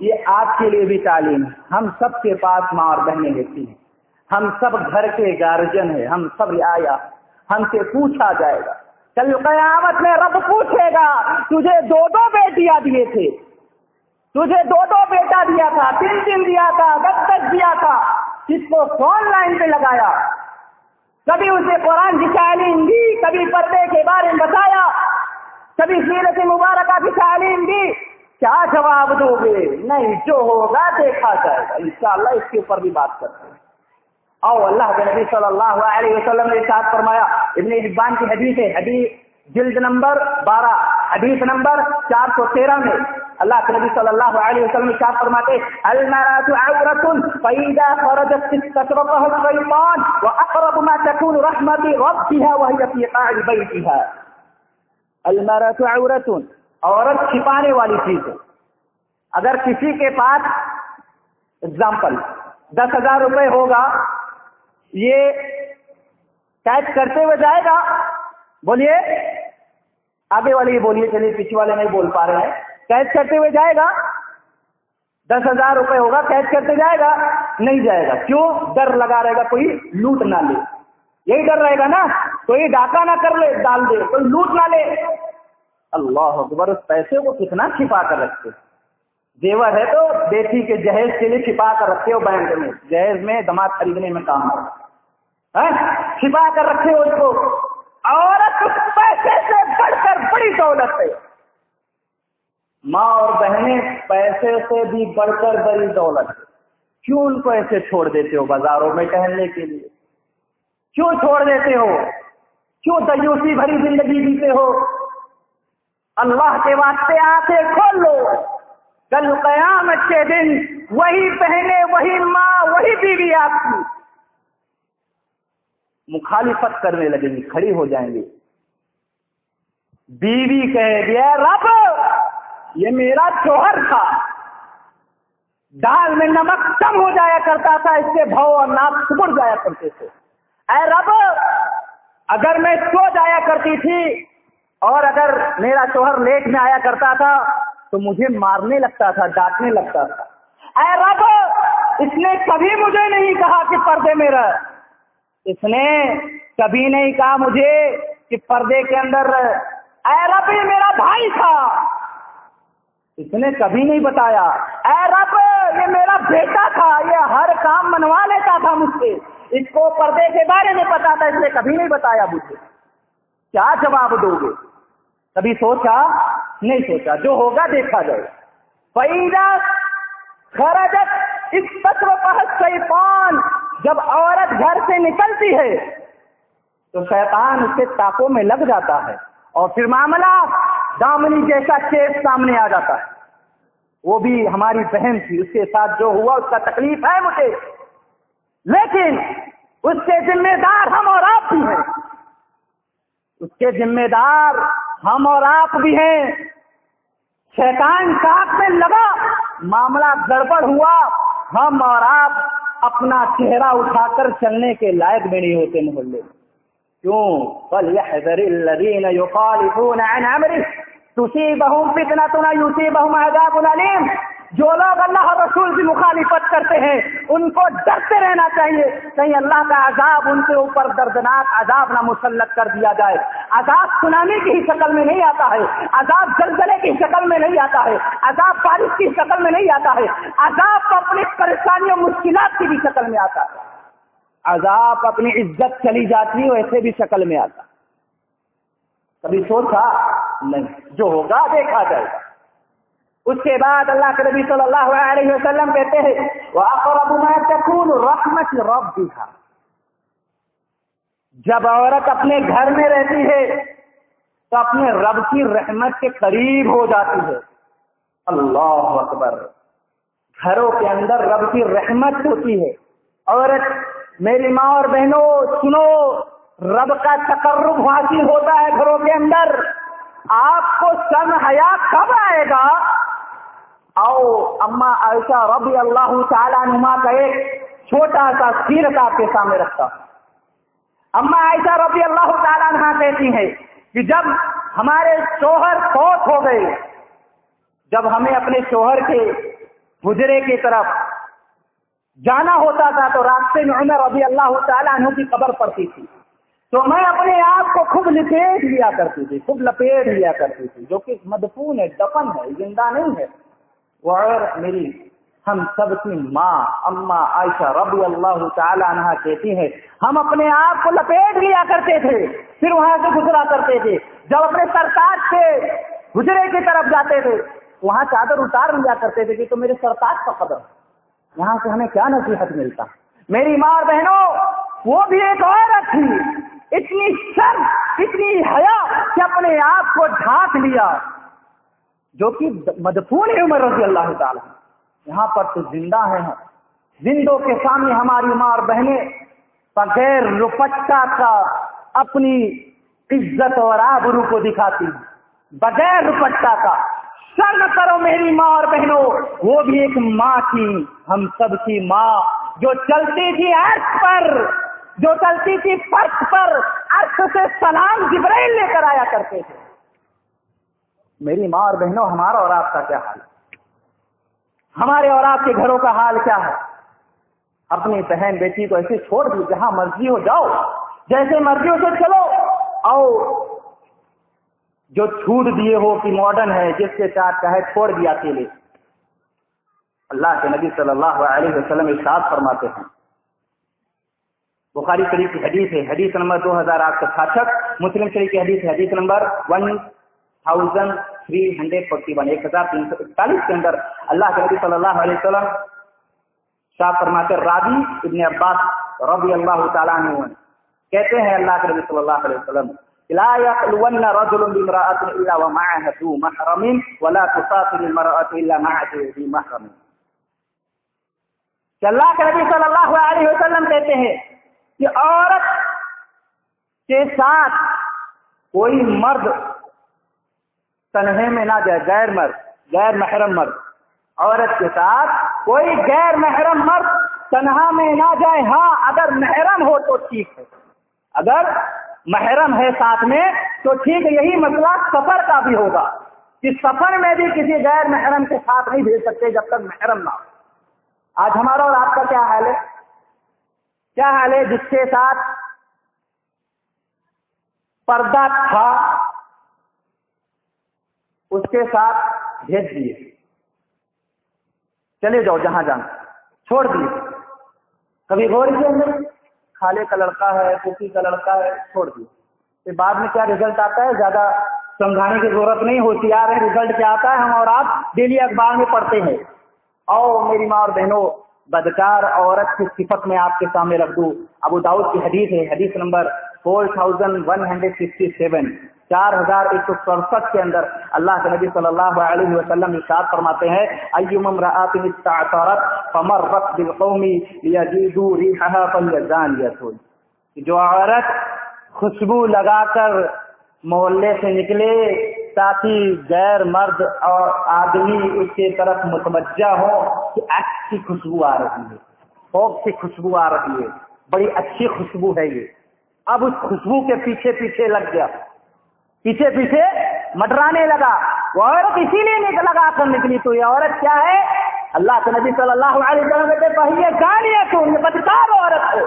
یہ آپ کے لیے بھی تعلیم ہے۔ ہم سب کے پاس ماں اور بہنیں ہوتی ہیں، ہم سب گھر کے گارجن ہیں، ہم سب رعایا، ہم سے پوچھا جائے گا۔ کل قیامت میں رب پوچھے گا، تجھے 2 بیٹیاں دیے تھے، تجھے 2 بیٹا دیا تھا، 3 دیا تھا، 10 دیا تھا، کس کو فون لائن پہ لگایا؟ کبھی اسے قرآن کی تعلیم دی، کبھی پردے کے بارے میں بتایا، کبھی سیرت مبارکہ کی تعلیم دی؟ کیا جواب دو گے؟ نہیں، جو ہوگا دیکھا جائے گا۔ انشاءاللہ اس کے اوپر بھی بات کرتے ہیں۔ اور اللہ کے نبی صلی اللہ علیہ وسلم نے ارشاد فرمایا، ابن حبان کی حدیث ہے، حدیث جلد نمبر 12 حدیث نمبر 413 میں اللہ کے نبی صلی اللہ علیہ وسلم ارشاد فرماتے، المرأة عورة فإذا خرجت استشرفها الشيطان وأقرب ما تكون رحمة ربها وهي في قاع بيتها۔ المرأة عورة، عورت چھپانے والی چیز ہے۔ اگر کسی کے پاس اگزامپل 10,000 روپے ہوگا، یہ کیچ کرتے ہوئے جائے گا، بولیے آگے والے ہی بولیے، چلیے پیچھے والے نہیں بول پا رہے ہیں، کیچ کرتے ہوئے جائے گا؟ 10,000 روپے ہوگا، کیچ کرتے جائے گا؟ نہیں جائے گا۔ کیوں؟ ڈر لگا رہے گا کوئی لوٹ نہ لے، یہی ڈر رہے گا نا، کوئی ڈاکہ نہ کر لے، ڈال دے، کوئی لوٹ نہ لے۔ اللہ اکبر، اس پیسے کو کتنا چھپا کر رکھتے، زیور ہے تو بیٹی کے جہیز کے لیے چھپا کر رکھتے ہو، بینک میں جہیز میں دماد خریدنے میں کام ہے، چھپا کر رکھے ہو اس کو۔ عورت اس پیسے سے بڑھ کر بڑی دولت ہے۔ ماں اور بہنیں پیسے سے بھی بڑھ کر بڑی دولت ہے۔ کیوں ان کو ایسے چھوڑ دیتے ہو بازاروں میں ٹہلنے کے لیے؟ کیوں چھوڑ دیتے ہو؟ کیوں دیوسی بھری زندگی جیتے ہو؟ اللہ کے واسطے آنکھیں کھول لو، کل قیامت کے دن وہی بہنیں، وہی ماں، وہی بیوی آپ کی مخالفت کرنے لگیں گی، کھڑی ہو جائیں گی۔ بیوی کہے گی، اے رب، یہ میرا شوہر تھا، دال میں نمک کم ہو جایا کرتا تھا، اس کے بھاؤ اور ناپ سبڑ جایا کرتے تھے۔ اے رب، اگر میں سو جایا کرتی تھی اور اگر میرا شوہر لیٹ میں آیا کرتا تھا تو مجھے مارنے لگتا تھا، ڈانٹنے لگتا تھا۔ اے رب، اس نے کبھی مجھے نہیں کہا کہ پردے میں رہ، اس نے کبھی نہیں کہا مجھے کہ پردے کے اندر رہ۔ اے رب، یہ میرا بھائی تھا، اس نے کبھی نہیں بتایا۔ اے رب، یہ میرا بیٹا تھا، یہ ہر کام منوا لیتا تھا مجھ سے، اس کو پردے کے بارے میں پتا تھا، اس نے کبھی نہیں بتایا مجھے۔ کیا جواب دو گے؟ کبھی سوچا؟ نہیں سوچا، جو ہوگا دیکھا جائے۔ فَإِذَا خَرَجَتْ اسْتَشْرَفَهَا الشَّيْطَانُ، جب عورت گھر سے نکلتی ہے تو شیطان اس کے تاپوں میں لگ جاتا ہے اور پھر معاملہ دامنی جیسا کیس سامنے آ جاتا ہے۔ وہ بھی ہماری بہن تھی، اس کے ساتھ جو ہوا اس کا تکلیف ہے مجھے، لیکن اس کے ذمہ دار ہم اور آپ بھی ہیں، اس کے ذمہ دار ہم اور آپ بھی ہیں۔ شیطان کاٹ میں لگا، معاملہ گڑبڑ ہوا، ہم اور آپ اپنا چہرہ اٹھا کر چلنے کے لائق بھی نہیں ہوتے محلے میں۔ کیوں؟ فَلْيَحْذَرِ الَّذِينَ يُخَالِفُونَ عَنْ أَمْرِهِ تُصِيبَهُمْ فِتْنَةٌ أَوْ يُصِيبَهُمْ عَذَابٌ أَلِيمٌ۔ جو لوگ اللہ اور رسول کی مخالفت کرتے ہیں ان کو ڈرتے رہنا چاہیے، کہیں اللہ کا عذاب ان کے اوپر دردناک عذاب نہ مسلط کر دیا جائے۔ عذاب سونامی کی ہی شکل میں نہیں آتا ہے، عذاب زلزلے کی شکل میں نہیں آتا ہے، عذاب بارش کی شکل میں نہیں آتا ہے، عذاب اپنی پریشانیوں مشکلات کی بھی شکل میں آتا ہے، عذاب اپنی عزت چلی جاتی ہے ویسے بھی شکل میں آتا۔ کبھی سوچا؟ نہیں، جو ہوگا دیکھا جائے گا۔ اس کے بعد اللہ کے نبی صلی اللہ علیہ وسلم کہتے ہیں وَأَقْرَبُ مَا تَكُونُ رَحْمَةُ رَبِّهَا، جب عورت اپنے گھر میں رہتی ہے تو اپنے رب کی رحمت کے قریب ہو جاتی ہے. اللہ اکبر. گھروں کے اندر رب کی رحمت ہوتی ہے. عورت، میری ماں اور بہنوں سنو، رب کا تقرب حاصل ہوتا ہے گھروں کے اندر. آپ کو شرم حیا کب آئے گا؟ آؤ اما عائشہ رضی اللہ تعالیٰ عنہا کا ایک چھوٹا سا سیرت آپ کے سامنے رکھتا ہوں. اما عائشہ رضی اللہ تعالیٰ عنہا کہتی ہیں کہ جب ہمارے شوہر فوت ہو گئے، جب ہمیں اپنے شوہر کے حجرے کی طرف جانا ہوتا تھا تو راستے میں عمر رضی اللہ تعالیٰ عنہ کی قبر پڑتی تھی، تو میں اپنے آپ کو خوب لپیٹ لیا کرتی تھی، خوب لپیٹ لیا کرتی تھی، جو کہ مدفون ہے، دفن ہے، زندہ نہیں ہے. وہ عورت میری ہم سب کی ماں اما عائشہ رضی اللہ تعالیٰ عنہا کہتی ہے ہم اپنے آپ کو لپیٹ لیا کرتے تھے، پھر وہاں سے گزرا کرتے تھے. جب اپنے سرتاج سے حجرے کی طرف جاتے تھے وہاں چادر اتار لیا کرتے تھے کہ تو میرے سرتاج کا قدر، یہاں سے ہمیں کیا نصیحت ملتا. میری ماں اور بہنوں، وہ بھی ایک عورت تھی، اتنی شرم، اتنی حیا کہ اپنے آپ کو ڈھانک لیا، جو کہ مدفون ہے عمر رضی اللہ تعالیٰ. یہاں پر تو زندہ ہیں، زندوں کے سامنے ہماری ماں اور بہنیں بغیر روپٹہ کا اپنی عزت اور آبرو کو دکھاتی، بغیر روپٹہ کا. شرم کرو میری ماں اور بہنوں، وہ بھی ایک ماں تھی، ہم سب کی ماں، جو چلتی تھی عرش پر، جو چلتی تھی فرش پر، عرش سے سلام جبرائیل لے کر آیا کرتے تھے. میری ماں اور بہنوں، ہمارا اور آپ کا کیا حال ہے؟ ہمارے اور آپ کے گھروں کا حال کیا ہے؟ اپنی بہن بیٹی کو ایسے چھوڑ دی، جہاں مرضی ہو جاؤ، جیسے مرضی ہو تو چلو آؤ. جو چھوٹ دیے ہو کہ ماڈرن ہے، جس کے ساتھ چاہے چھوڑ دیا اکیلے. اللہ کے نبی صلی اللہ علیہ وسلم ارشاد فرماتے ہیں، بخاری شریف کی حدیث ہے، حدیث نمبر 2866، مسلم شریف کی حدیث ہے، حدیث نمبر 1341 کے اندر اللہ کے نبی صلی اللہ علیہ وسلم ارشاد فرماتے، راوی ابن عباس رضی اللہ تعالیٰ عنہ کہتے ہیں اللہ کے نبی صلی اللہ علیہ وسلم لا يخلون رجل بامرأة الا ومعها ذو محرم ولا تسافر المرأة الا مع ذي محرم. کہ اللہ کے نبی صلی اللہ علیہ وسلم کہتے ہیں کہ عورت کے ساتھ کوئی مرد تنہے میں نہ جائے، غیر مرد، غیر محرم مرد، عورت کے ساتھ کوئی غیر محرم مرد تنہا میں نہ جائے. ہاں اگر محرم ہو تو ٹھیک ہے، اگر محرم ہے ساتھ میں تو ٹھیک ہے. یہی مسئلہ سفر کا بھی ہوگا کہ سفر میں بھی کسی غیر محرم کے ساتھ نہیں بھیج سکتے جب تک محرم نہ ہو. آج ہمارا اور آپ کا کیا حال ہے؟ کیا حال ہے؟ جس کے ساتھ پردہ تھا اس کے ساتھ بھیج دیے، چلے جاؤ جہاں جانا، چھوڑ دیے. کبھی غور کیے نہیں؟ خالے کا لڑکا ہے، پھوپھی کا لڑکا ہے، چھوڑ دیے. پھر بعد میں کیا رزلٹ آتا ہے؟ زیادہ سمجھانے کی ضرورت نہیں ہوتی. آ رہے رزلٹ کیا آتا ہے؟ ہم اور آپ ڈیلی اخبار میں پڑھتے ہیں. آؤ میری ماں اور بہنوں، بدکار عورت کی صفت میں آپ کے سامنے رکھ دوں. ابو داؤد کی حدیث ہے، حدیث نمبر 4167، 4167 کے اندر اللہ کے نبی صلی اللہ علیہ وسلم ارشاد فرماتے ہیں، ایما امرأۃ استعطرت فمرت بالقوم لیجدوا ریحها فلیزانیۃ. جو عورت خوشبو لگا کر محلے سے نکلے تاکہ غیر مرد اور آدمی اس کی طرف متوجہ ہو کہ اچھی خوشبو آ رہی ہے، فوق سے خوشبو آ رہی ہے، بڑی اچھی خوشبو ہے یہ. اب اس خوشبو کے پیچھے پیچھے لگ گیا، پیچھے پیچھے مٹرانے لگا. وہ عورت اسی لیے لگا کر نکلی تو یہ عورت کیا ہے؟ اللہ کے نبی صلی اللہ علیہ وسلم کہتے پہلے جانیے تو یہ بدکار عورت ہے.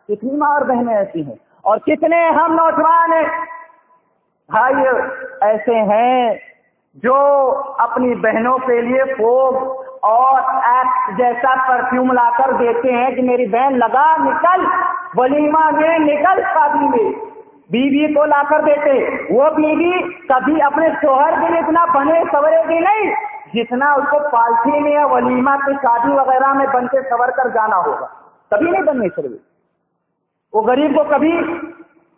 کتنی ماں اور بہنیں ایسی ہیں، اور کتنے ہم نوجوان بھائی ایسے ہیں جو اپنی بہنوں کے لیے فوگ اور ایکس جیسا پرفیوم لا کر دیتے ہیں کہ میری بہن لگا، نکل ولیمہ میں، نکل شادی میں. بیوی کو لا کر دیتے. وہ بیوی کبھی اپنے شوہر کے لیے اتنا بنے سورے گی نہیں جتنا اس کو پالٹی میں یا ولیمہ کی شادی وغیرہ میں بن کے سور کر جانا ہوگا. کبھی نہیں بننے سروے. وہ غریب کو کبھی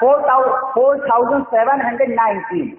4719।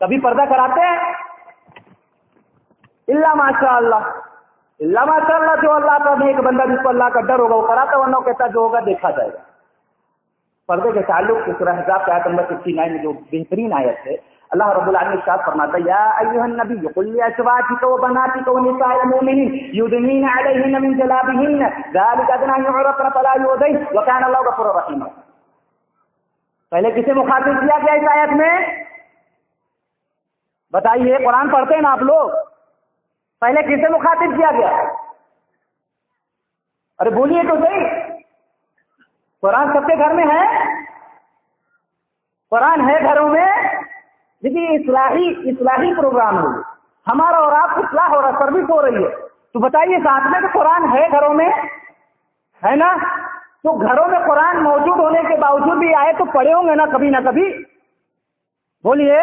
کبھی پردہ کراتے ہیں؟ اللہ ماشاء اللہ، اللہ ماشاء اللہ، جو اللہ کا نیک بندہ جس کو اللہ کا ڈر ہوگا وہ کراتا، ورنہ وہ کہتا جو ہوگا دیکھا جائے گا۔ پردے کے تعلق سے سورہ احزاب کی آیت نمبر 59 میں جو بہترین آیت ہے، اللہ رب العالمین ارشاد فرماتا ہے یا ایھا النبی قل لازواجک وبناتک ونساء المؤمنین یدنین علیہن من جلابہن ذلک ادنی ان یعرفن فلا یؤذین وکان اللہ غفورا رحیما۔ پہلے کسے مخاطب کیا گیا اس آیت میں؟ بتائیے، قرآن پڑھتے ہیں نا آپ لوگ، پہلے کسے مخاطب کیا گیا؟ ارے بولیے تو صحیح، قرآن سب کے گھر میں ہے؟ قرآن ہے گھروں میں، لیکن اصلاحی پروگرام ہو، ہمارا اور آپ کی اصلاح ہو رہا، سروس ہو رہی ہے، تو بتائیے ساتھ میں کہ قرآن ہے گھروں میں، ہے نا؟ تو گھروں میں قرآن موجود ہونے کے باوجود بھی آئے تو پڑھے ہوں گے نا کبھی نہ کبھی؟ بولیے۔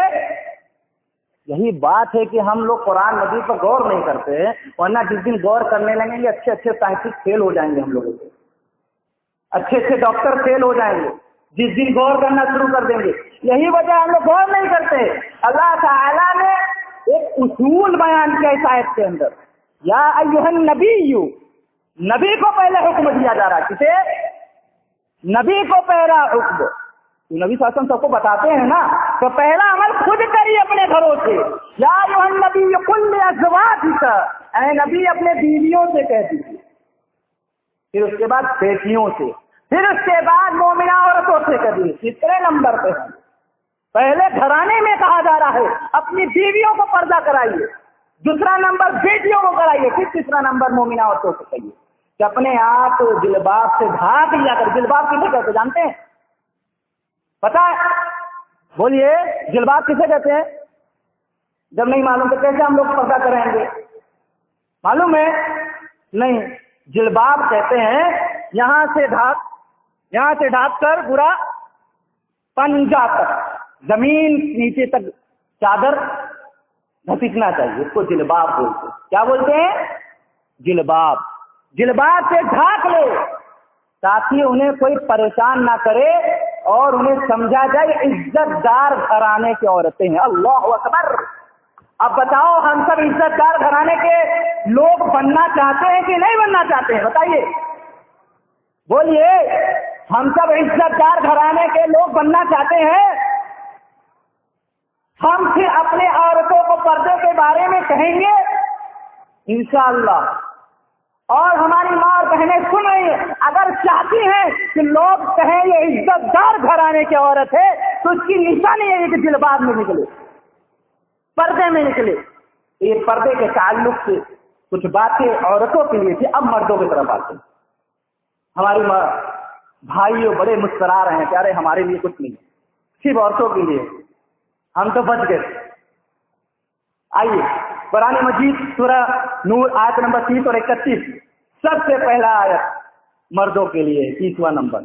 یہی بات ہے کہ ہم لوگ قرآن مجید پر غور نہیں کرتے، ورنہ جس دن غور کرنے لگیں گے اچھے اچھے سائنٹسٹ فیل ہو جائیں گے، ہم لوگوں سے اچھے اچھے ڈاکٹر فیل ہو جائیں گے جس دن غور کرنا شروع کر دیں گے۔ یہی وجہ ہم لوگ غور نہیں کرتے۔ اللہ تعالیٰ نے ایک اصول بیان کیا اس آیت کے اندر، یا ایھا النبی، نبی کو پہلے حکم دیا جا رہا ہے۔ کسے؟ نبی کو پہلا حکم۔ نبی صلی اللہ علیہ وسلم سب کو بتاتے ہیں نا، تو پہلا عمل خود کریے اپنے گھروں سے۔ یا ایھا النبی قل لازواجک، اے نبی اپنے بیویوں سے کہہ دیجیے، پھر اس کے بعد بیٹیوں سے، پھر اس کے بعد مومنہ عورتوں سے کہہ دیجیے۔ تیسرے نمبر پہ پہلے گھرانے میں کہا جا رہا ہے اپنی بیویوں کو پردہ کرائیے، دوسرا نمبر بیٹیوں کو کرائیے، پھر تیسرا نمبر مومنہ عورتوں سے کہیے کہ اپنے آپ جلباب سے ڈھانک لیا کر۔ جلباب کسے کہتے جانتے ہیں؟ پتا ہے؟ بولیے، جلباب کسے کہتے ہیں؟ جب نہیں معلوم تو کیسے ہم لوگ پردہ کریں گے؟ معلوم ہے؟ نہیں، جلباب کہتے ہیں یہاں سے ڈھانک کر پورا پنجہ تک، زمین نیچے تک چادر گھسیٹنا چاہیے، اس کو جلباب بولتے ہیں۔ کیا بولتے ہیں؟ جلباب۔ جلباب سے ڈھانک لو تاکہ انہیں کوئی پریشان نہ کرے اور انہیں سمجھا جائے عزت دار گھرانے کی عورتیں ہیں۔ اللہ اکبر۔ اب بتاؤ، ہم سب عزت دار گھرانے کے لوگ بننا چاہتے ہیں کہ نہیں بننا چاہتے ہیں؟ بتائیے، بولیے، ہم سب عزت دار گھرانے کے لوگ بننا چاہتے ہیں؟ ہم پھر اپنے عورتوں کو پردے کے بارے میں کہیں گے انشاءاللہ، اور ہماری ماں اور بہنیں سن رہی ہیں، اگر چاہتی ہیں کہ لوگ کہیں یہ عزت دار گھرانے کی عورت ہے تو اس کی نشانی یہ ہے کہ جلباب میں نکلے، پردے میں نکلے۔ یہ پردے کے تعلق سے کچھ باتیں عورتوں کے لیے تھی، اب مردوں کی طرف آتے ہیں۔ ہماری بھائیوں بڑے مسکرا رہے ہیں کہ ارے ہمارے لیے کچھ نہیں، صرف عورتوں کے لیے، ہم تو بچ گئے۔ آئیے قرآن مجید سورہ نور آیت نمبر 30 اور 31، سب سے پہلا آیت مردوں کے لیے 30واں نمبر،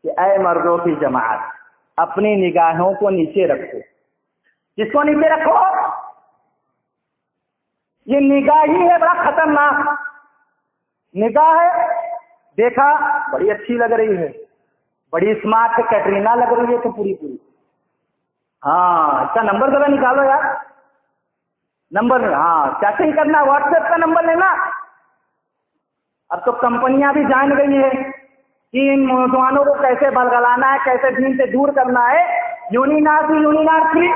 کہ اے مردوں کی جماعت اپنی نگاہوں کو نیچے رکھو۔ کس کو نیچے رکھو؟ یہ نگاہ ہی ہے بڑا خطرناک۔ نگاہ ہے، دیکھا بڑی اچھی لگ رہی ہے، بڑی اسمارٹ ہے، کیٹرینا لگ رہی ہے تو پوری ہاں، اس کا نمبر ذرا نکالو یار، نمبر میں، ہاں چیٹنگ کرنا، واٹس ایپ کا نمبر لینا۔ اب تو کمپنیاں بھی جان گئی ہیں کہ ان نوجوانوں کو کیسے بلگلانا ہے، کیسے دین سے دور کرنا ہے۔ یونینار سے یونینار free,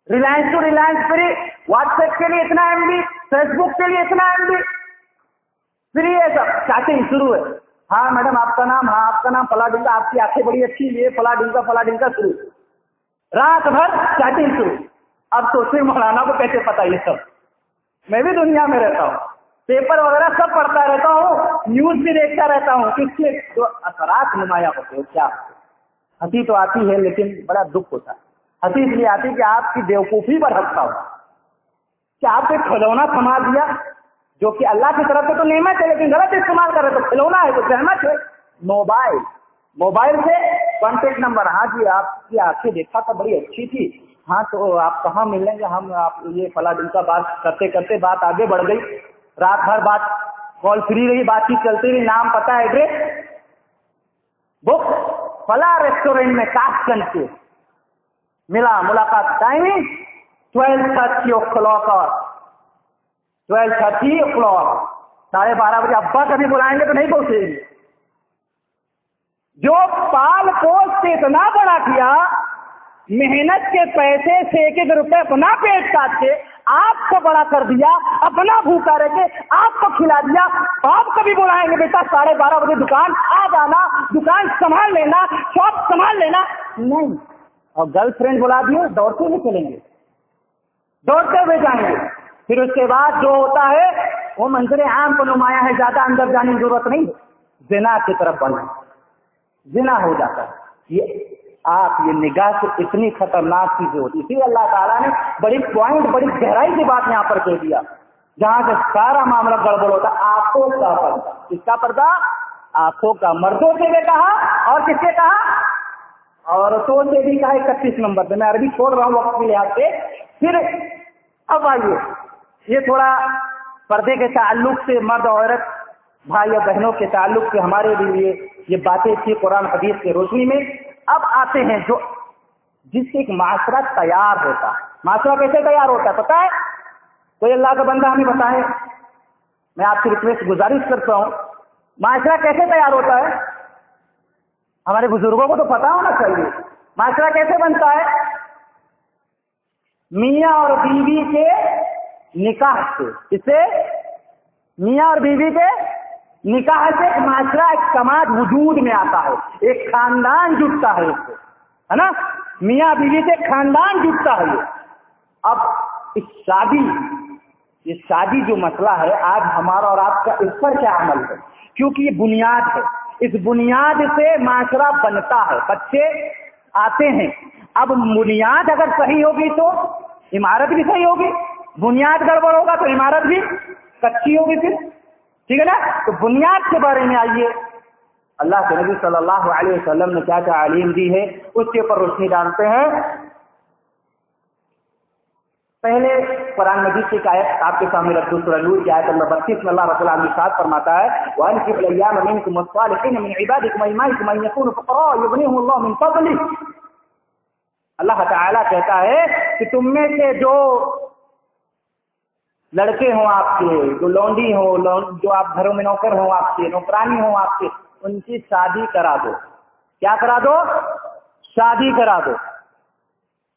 Reliance to Reliance free, WhatsApp کے لیے اتنا MB، فیس بک کے لیے اتنا MB فری ہے، سب چیٹنگ شروع ہے۔ ہاں میڈم آپ کا نام، ہاں آپ کا نام فلاں ڈنکا، آپ کی آنکھیں بڑی اچھی، یہ فلاں ڈنکا شروع، رات بھر چیٹنگ شروع۔ اب سوچیں مولانا کو کیسے پتا یہ سب؟ میں بھی دنیا میں رہتا ہوں، پیپر وغیرہ سب پڑھتا رہتا ہوں، نیوز بھی دیکھتا رہتا ہوں، کس کے جو اثرات نمایاں ہوتے ہیں۔ کیا ہنسی تو آتی ہے لیکن بڑا دکھ ہوتا ہے۔ ہنسی اس لیے آتی کہ آپ کی بیوقوفی پر ہنستا ہوں کہ آپ کو کھلونا تھما دیا جو کہ اللہ کی طرف سے تو نعمت ہے، لیکن غلط استعمال کر رہے تو کھلونا ہے تو رحمت ہے۔ موبائل سے کانٹیکٹ نمبر، ہاں جی آپ کی آنکھیں دیکھا تھا بڑی اچھی تھی، ہاں تو آپ کہاں ملیں گے؟ ہم آپ یہ فلاں دن کا بات کرتے کرتے بات آگے بڑھ گئی، رات بھر بات کال فری رہی، بات چیت چلتی رہی، نام پتا، ایڈریس، بک فلاں ریسٹورینٹ میں کاش گنج کے، ملا ملاقات ٹائمنگ 12:30 o'clock اور 12:30 o'clock 12:30 بجے. ابا کبھی بلائیں گے تو نہیں پہنچے گی. جو پال پوس سے اتنا بڑا کیا, محنت کے پیسے سے 1-1 روپے اپنا پیٹ کاٹ کے آپ کو بڑا کر دیا, اپنا بھوکا رہ کے آپ کو کھلا دیا. آپ کبھی بلائیں گے بیٹا 12:30 بجے دکان آ جانا, دکان سنبھال لینا, شاپ سنبھال لینا؟ نہیں. اور گرل فرینڈ بلا دیے, دوڑتے ہوئے چلیں گے, دوڑتے ہوئے جائیں گے. پھر اس کے بعد جو ہوتا ہے وہ منظر عام کو نمایاں ہے, زیادہ اندر جانے کی ضرورت نہیں ہے. زنا کی طرف بڑھنا, زنا ہو جاتا ہے. یہ نگاہ سے اتنی خطرناک چیزیں ہوتی. اسی لیے اللہ تعالیٰ نے بڑی پوائنٹ, بڑی گہرائی کی بات یہاں پر کہہ دیا, جہاں سے سارا معاملہ گڑبڑ ہوتا ہے. آنکھوں کا پردہ. کس کا پردہ؟ آنکھوں کا. مردوں سے بھی کہا اور کس سے کہا؟ عورتوں سے بھی کہا. 31 نمبر پہ. میں عربی چھوڑ رہا ہوں وقت کے لحاظ سے. پھر اب آئیے, یہ تھوڑا پردے کے تعلق سے, مرد عورت بھائی اور بہنوں کے تعلق سے ہمارے لیے یہ باتیں تھی قرآن حدیث کی روشنی میں. اب آتے ہیں جو جس سے ایک معاشرہ تیار ہوتا ہے. معاشرہ کیسے تیار ہوتا ہے پتہ ہے؟ کوئی اللہ کا بندہ ہمیں بتائے. میں آپ سے ریکویسٹ گزارش کرتا ہوں, معاشرہ کیسے تیار ہوتا ہے؟ ہمارے بزرگوں کو تو پتا ہونا چاہیے. معاشرہ کیسے بنتا ہے؟ میاں اور بیوی کے نکاح سے. اس سے میاں اور بیوی کے نکاح سے ایک معاشرہ, ایک سماج وجود میں آتا ہے, ایک خاندان جٹتا ہے. اس سے ہے نا, میاں بیوی سے خاندان جٹتا ہے. اب یہ شادی جو مسئلہ ہے آج ہمارا اور آپ کا, اس پر کیا عمل ہے؟ کیونکہ یہ بنیاد ہے. اس بنیاد سے معاشرہ بنتا ہے, بچے آتے ہیں. اب بنیاد اگر صحیح ہوگی تو عمارت بھی صحیح ہوگی, بنیاد گڑبڑ ہوگا تو عمارت بھی کچی ہوگی. پھر ٹھیک ہے نا. تو بنیاد کے بارے میں آئیے, اللہ کے نبی صلی اللہ علیہ وسلم نے کیا کیا تعلیم دی ہے اس کے اوپر روشنی ڈالتے ہیں. پہلے قرآن مجید کی آیت آپ کے سامنے رکھ دوں, سورہ نور کی آیت نمبر 32 میں اللہ رب العالمین ارشاد فرماتا ہے, وَأَنكِحُوا الْأَيَّامَ مِنكُمْ وَالصَّالِحِينَ مِنْ عِبَادِكُمْ وَإِمَائِكُمْ مَن يَكُونُوا فُقَرَاءَ يُغْنِيهِمُ اللَّهُ مِنْ فَضْلِهِ. اللہ تعالیٰ کہتا ہے کہ تم میں سے جو لڑکے ہوں آپ کے, جو لونڈی ہوں, جو آپ گھروں میں نوکر ہوں آپ کے, نوکرانی ہوں آپ کے, ان کی شادی کرا دو. کیا کرا دو؟ شادی کرا دو.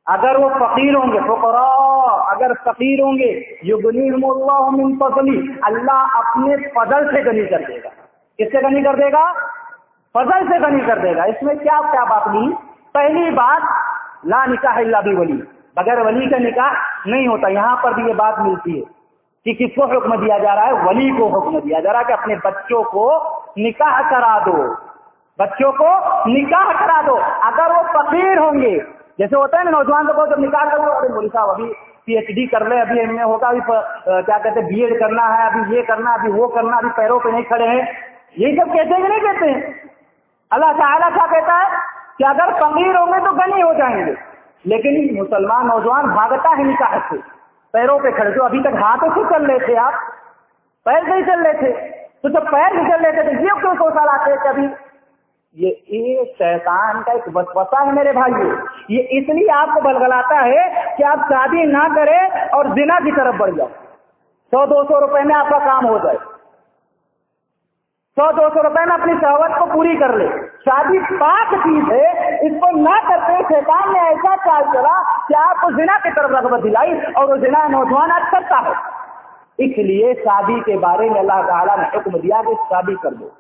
اگر وہ فقیر ہوں گے, فقراء اگر فقیر ہوں گے, یغنیہم اللہ من فضلہ, اللہ اپنے فضل سے غنی کر دے گا. کس سے غنی کر دے گا؟ فضل سے غنی کر دے گا. اس میں کیا کیا بات نہیں؟ پہلی بات, لا نکاح الا بولی, بغیر ولی کا نکاح نہیں ہوتا. یہاں پر بھی یہ بات ملتی ہے کہ کس کو حکم دیا جا رہا ہے؟ ولی کو حکم دیا جا رہا ہے کہ اپنے بچوں کو نکاح کرا دو, بچوں کو نکاح کرا دو. اگر وہ فقیر ہوں گے, جیسے ہوتا ہے نا نوجوان کو جب نکاح کرو, ارے مولوی صاحب ابھی PhD کر لے, ابھی ایم اے ہوگا, ابھی کیا کہتے ہیں BEd کرنا ہے, ابھی یہ کرنا, ابھی وہ کرنا, ابھی پیروں پہ نہیں کھڑے ہیں. یہی سب کہتے ہیں کہ نہیں کہتے ہیں؟ اللہ تعالیٰ کیا کہتا ہے کہ اگر فقیر ہوں گے تو غنی ہو جائیں گے. لیکن مسلمان نوجوان بھاگتا ہے نکاح سے, پیروں پہ کھڑے. تو ابھی تک ہاتھوں سے چل رہے تھے آپ, پیر سے ہی چل رہے تھے. تو جب پیر سے چل رہے تھے تو یہ کیوں سوچا لاتے ہیں کہ ابھی یہ شیطان کا ایک وسوسہ ہے میرے بھائیو. یہ اس لیے آپ کو بلغلاتا ہے کہ آپ شادی نہ کریں اور زنا کی طرف بڑھ جائیں. 100-200 روپے میں آپ کا کام ہو جائے, 100-200 روپے میں اپنی شہوت کو پوری کر لے. شادی پاک چیز ہے, اس کو نہ کرتے شیطان نے ایسا چال چلا کہ آپ کو زنا کی طرف رغبت دلائی, اور وہ زنا نوجوان آج کرتا ہے. اس لیے شادی کے بارے میں اللہ تعالیٰ نے حکم دیا کہ شادی کر دو.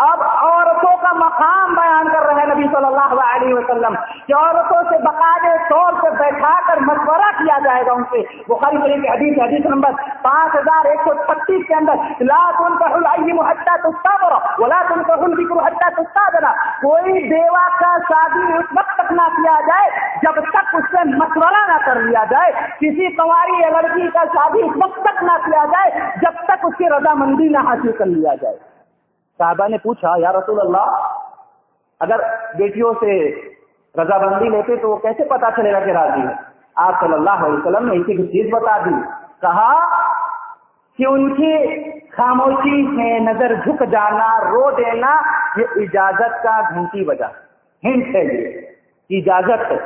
اب عورتوں کا مقام بیان کر رہے ہیں نبی صلی اللہ علیہ وسلم کہ عورتوں سے باقاعدہ طور سے بیٹھا کر مشورہ کیا جائے گا ان سے. بخاری شریف کی حدیث نمبر 5136 کے اندر, لا تنکح الایّم حتی تستأذن ولا تنکح البکر حتی تستأذن. کوئی بیوہ کا شادی اس وقت تک نہ کیا جائے جب تک اس سے مشورہ نہ کر لیا جائے. کسی کنواری لڑکی کا شادی اس وقت تک نہ کیا جائے جب تک اس کی رضامندی نہ حاصل کر لیا جائے. صحابہ نے پوچھا, یا رسول اللہ, اگر بیٹیوں سے رضامندی لیتے تو وہ کیسے پتا چلے گا کہ راضی ہے؟ آپ صلی اللہ علیہ وسلم نے اسی کی چیز بتا دی. کہا کہ ان کی خاموشی سے نظر جھک جانا, رو دینا, یہ اجازت کا گھنٹی بجا ہنٹ ہے, یہ اجازت ہے.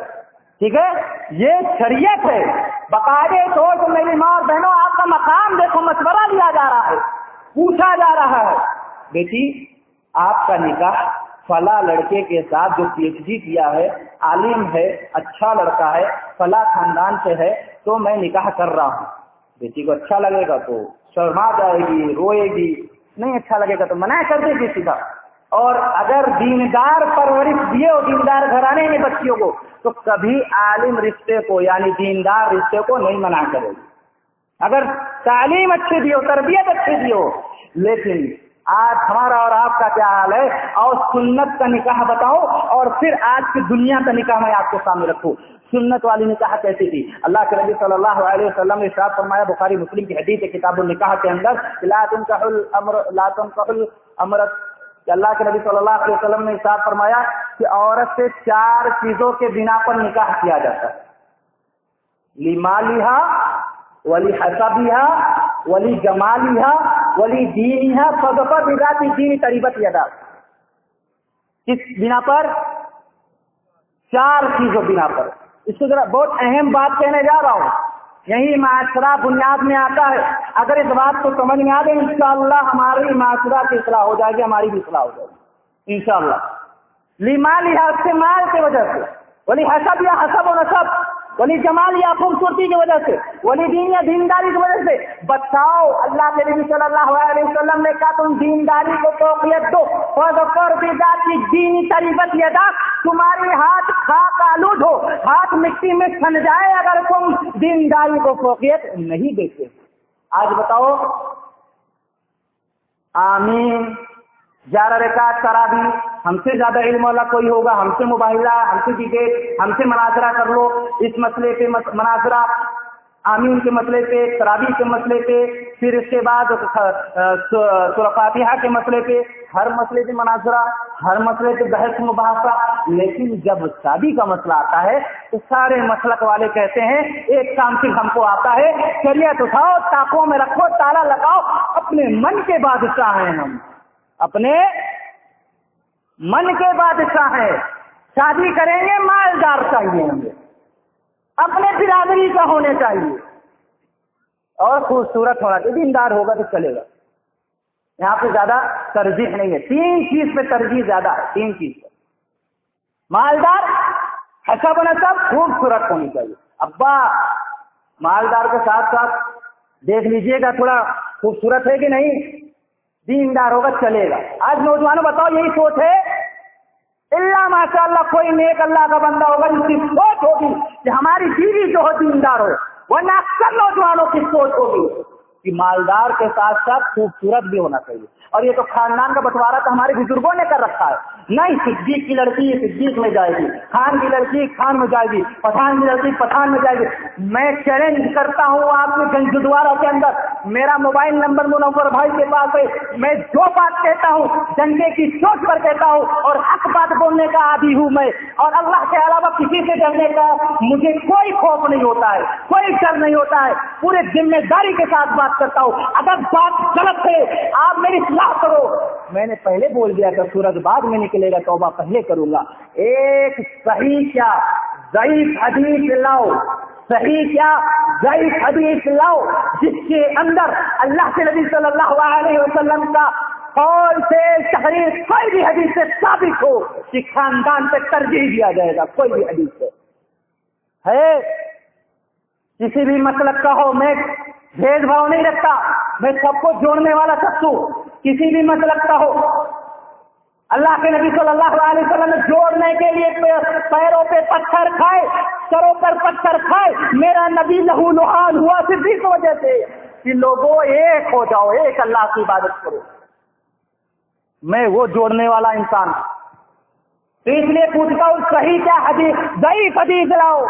ٹھیک ہے، یہ شریعت ہے، باقاعدے طور پر میری ماں اور بہنوں آپ کا مقام دیکھو، مشورہ لیا جا رہا ہے، پوچھا جا رہا ہے، بیٹی آپ کا نکاح فلاں لڑکے کے ساتھ جو پی ایچ ڈی کیا ہے، عالم ہے، اچھا لڑکا ہے، فلاں خاندان سے ہے، تو میں نکاح کر رہا ہوں. بیٹی کو اچھا لگے گا تو شرما جائے گی، روئے گی، نہیں اچھا لگے گا تو منع کر دے گی سیدھا. اور اگر دیندار پرورش دیے ہو، دیندار گھرانے میں بچیوں کو، تو کبھی عالم رشتے کو یعنی دیندار رشتے کو نہیں منع کرے گی. اگر تعلیم اچھی دی ہو، تربیت اچھی دی ہو. لیکن آج ہمارا اور آپ کا کیا حال ہے؟ اور سنت کا نکاح بتاؤ اور پھر آج کی دنیا کا نکاح میں آپ کے سامنے رکھوں. سنت والی نکاح کیسی تھی؟ اللہ کے نبی صلی اللہ علیہ وسلم نے ارشاد فرمایا، بخاری مسلم کی حدیث ہے کتاب النکاح کے اندر، لا تنکح الامرۃ، کہ اللہ کے نبی صلی اللہ علیہ وسلم نے ارشاد فرمایا کہ عورت سے 4 چیزوں کے بنا پر نکاح کیا جاتا ہے: لمالہا ولحسبہا ولجمالہا ولدینہا فظفر بذات الدین تربت یداک. کس بنا پر؟ 4 چیزوں بنا پر. اس کو ذرا بہت اہم بات کہنے جا رہا ہوں، یہی معاشرہ بنیاد میں آتا ہے. اگر اس بات کو سمجھ میں آ گئی انشاءاللہ ہماری معاشرہ کی اصلاح ہو جائے گی، ہماری بھی اصلاح ہو جائے گی انشاءاللہ. لمالہا اس کے مال کی وجہ سے، ولحسب یا حسب و نسب، ولی جمال یا خوبصورتی کی وجہ سے، ولی دین یا دینداری کی وجہ سے. بتاؤ اللہ کے نبی صلی اللہ علیہ وسلم نے کہا تم دینداری کو فوقیت دو، وَذَكَرْ بِذَاتِ الدِّينِ تَرِبَتْ يَدَاكَ، تمہاری ہاتھ خاک آلود ہو، ہاتھ مٹی میں سن جائے اگر تم دینداری کو فوقیت نہیں دیتے. آج بتاؤ، آمین 11 رکعت تراویح، ہم سے زیادہ علم والا کوئی ہوگا، ہم سے مباحثہ، ہم سے ڈیبیٹ، ہم سے مناظرہ کر لو، اس مسئلے پہ مناظرہ، آمین کے مسئلے پہ، تراویح کے مسئلے پہ، پھر اس کے بعد سورہ فاتحہ کے مسئلے پہ، ہر مسئلے پہ مناظرہ، ہر مسئلے پہ بحث مباحثہ. لیکن جب شادی کا مسئلہ آتا ہے تو سارے مسلک والے کہتے ہیں ایک کام صرف ہم کو آتا ہے، شریعت اٹھاؤ، طاقوں میں رکھو، تالا لگاؤ، اپنے من کے بادشاہ ہیں ہم، اپنے من کے بادشاہ ہیں. شادی کریں گے مالدار چاہیے ہمیں، اپنے برادری کا ہونے چاہیے اور خوبصورت ہونا چاہیے، دیندار ہوگا تو چلے گا. یہاں پہ زیادہ ترجیح نہیں ہے، 3 چیز پہ ترجیح زیادہ ہے. 3 چیز پہ مالدار، حسب و نسب، خوبصورت ہونی چاہیے. ابا مالدار کے ساتھ ساتھ دیکھ لیجئے گا تھوڑا خوبصورت ہے کہ نہیں، دیندار ہوگا چلے گا. آج نوجوانوں بتاؤ یہی سوچ ہے؟ اللہ ماشاء اللہ کوئی نیک اللہ کا بندہ ہوگا جس کی سوچ ہوگی کہ ہماری بیوی جو ہو دیندار ہو، ورنہ اکثر نوجوانوں کی سوچ ہوگی کہ مالدار کے ساتھ ساتھ خوبصورت بھی ہونا چاہیے. اور یہ تو خاندان کا بٹوارا تو ہمارے بزرگوں نے کر رکھا ہے. نہیں، صدیق کی لڑکی صدیق میں جائے گی، خان کی لڑکی خان میں جائے گی، پٹھان کی لڑکی پٹھان میں جائے گی. میں چیلنج کرتا ہوں آپ کے گنجدوارا کے اندر، میرا موبائل نمبر منور بھائی کے پاس ہے، میں جو بات کہتا ہوں جنگے کی سوچ پر کہتا ہوں اور حق بات بولنے کا عادی ہوں میں، اور اللہ کے علاوہ کسی سے ڈرنے کا مجھے کوئی خوف نہیں ہوتا ہے، کوئی ڈر نہیں ہوتا ہے. پورے ذمہ داری کے ساتھ بات کرتا ہوں. اگر بات غلط ہے آپ میری اصلاح کرو. میں نے پہلے بول دیا کہ سورج بعد میں نکلے گا، توبہ پہلے کروں گا. ایک صحیح کیا ضعیف حدیث لاؤ، صحیح کیا ضعیف حدیث لاؤ جس کے اندر اللہ کے نبی صلی اللہ علیہ وسلم کا قول سے تحریر کوئی بھی حدیث سے ثابت ہو کہ خاندان پہ ترجیح دیا جائے گا. کوئی بھی حدیث سے ہے، کسی بھی مسلک کا ہو، میں بھید بھاؤ نہیں رکھتا، میں سب کو جوڑنے والا شخص ہوں، کسی بھی مسلک کا ہو. اللہ کے نبی صلی اللہ علیہ وسلم نے جوڑنے کے لیے پیروں پہ پتھر کھائے، سروں پر پتھر کھائے. میرا نبی لہو لہان ہوا صرف اس وجہ سے کہ لوگوں ایک ہو جاؤ، ایک اللہ کی عبادت کرو. میں وہ جوڑنے والا انسان ہوں. تو اس لیے پوچھتا ہوں صحیح کیا حدیث ضعیف حدیث لاؤ.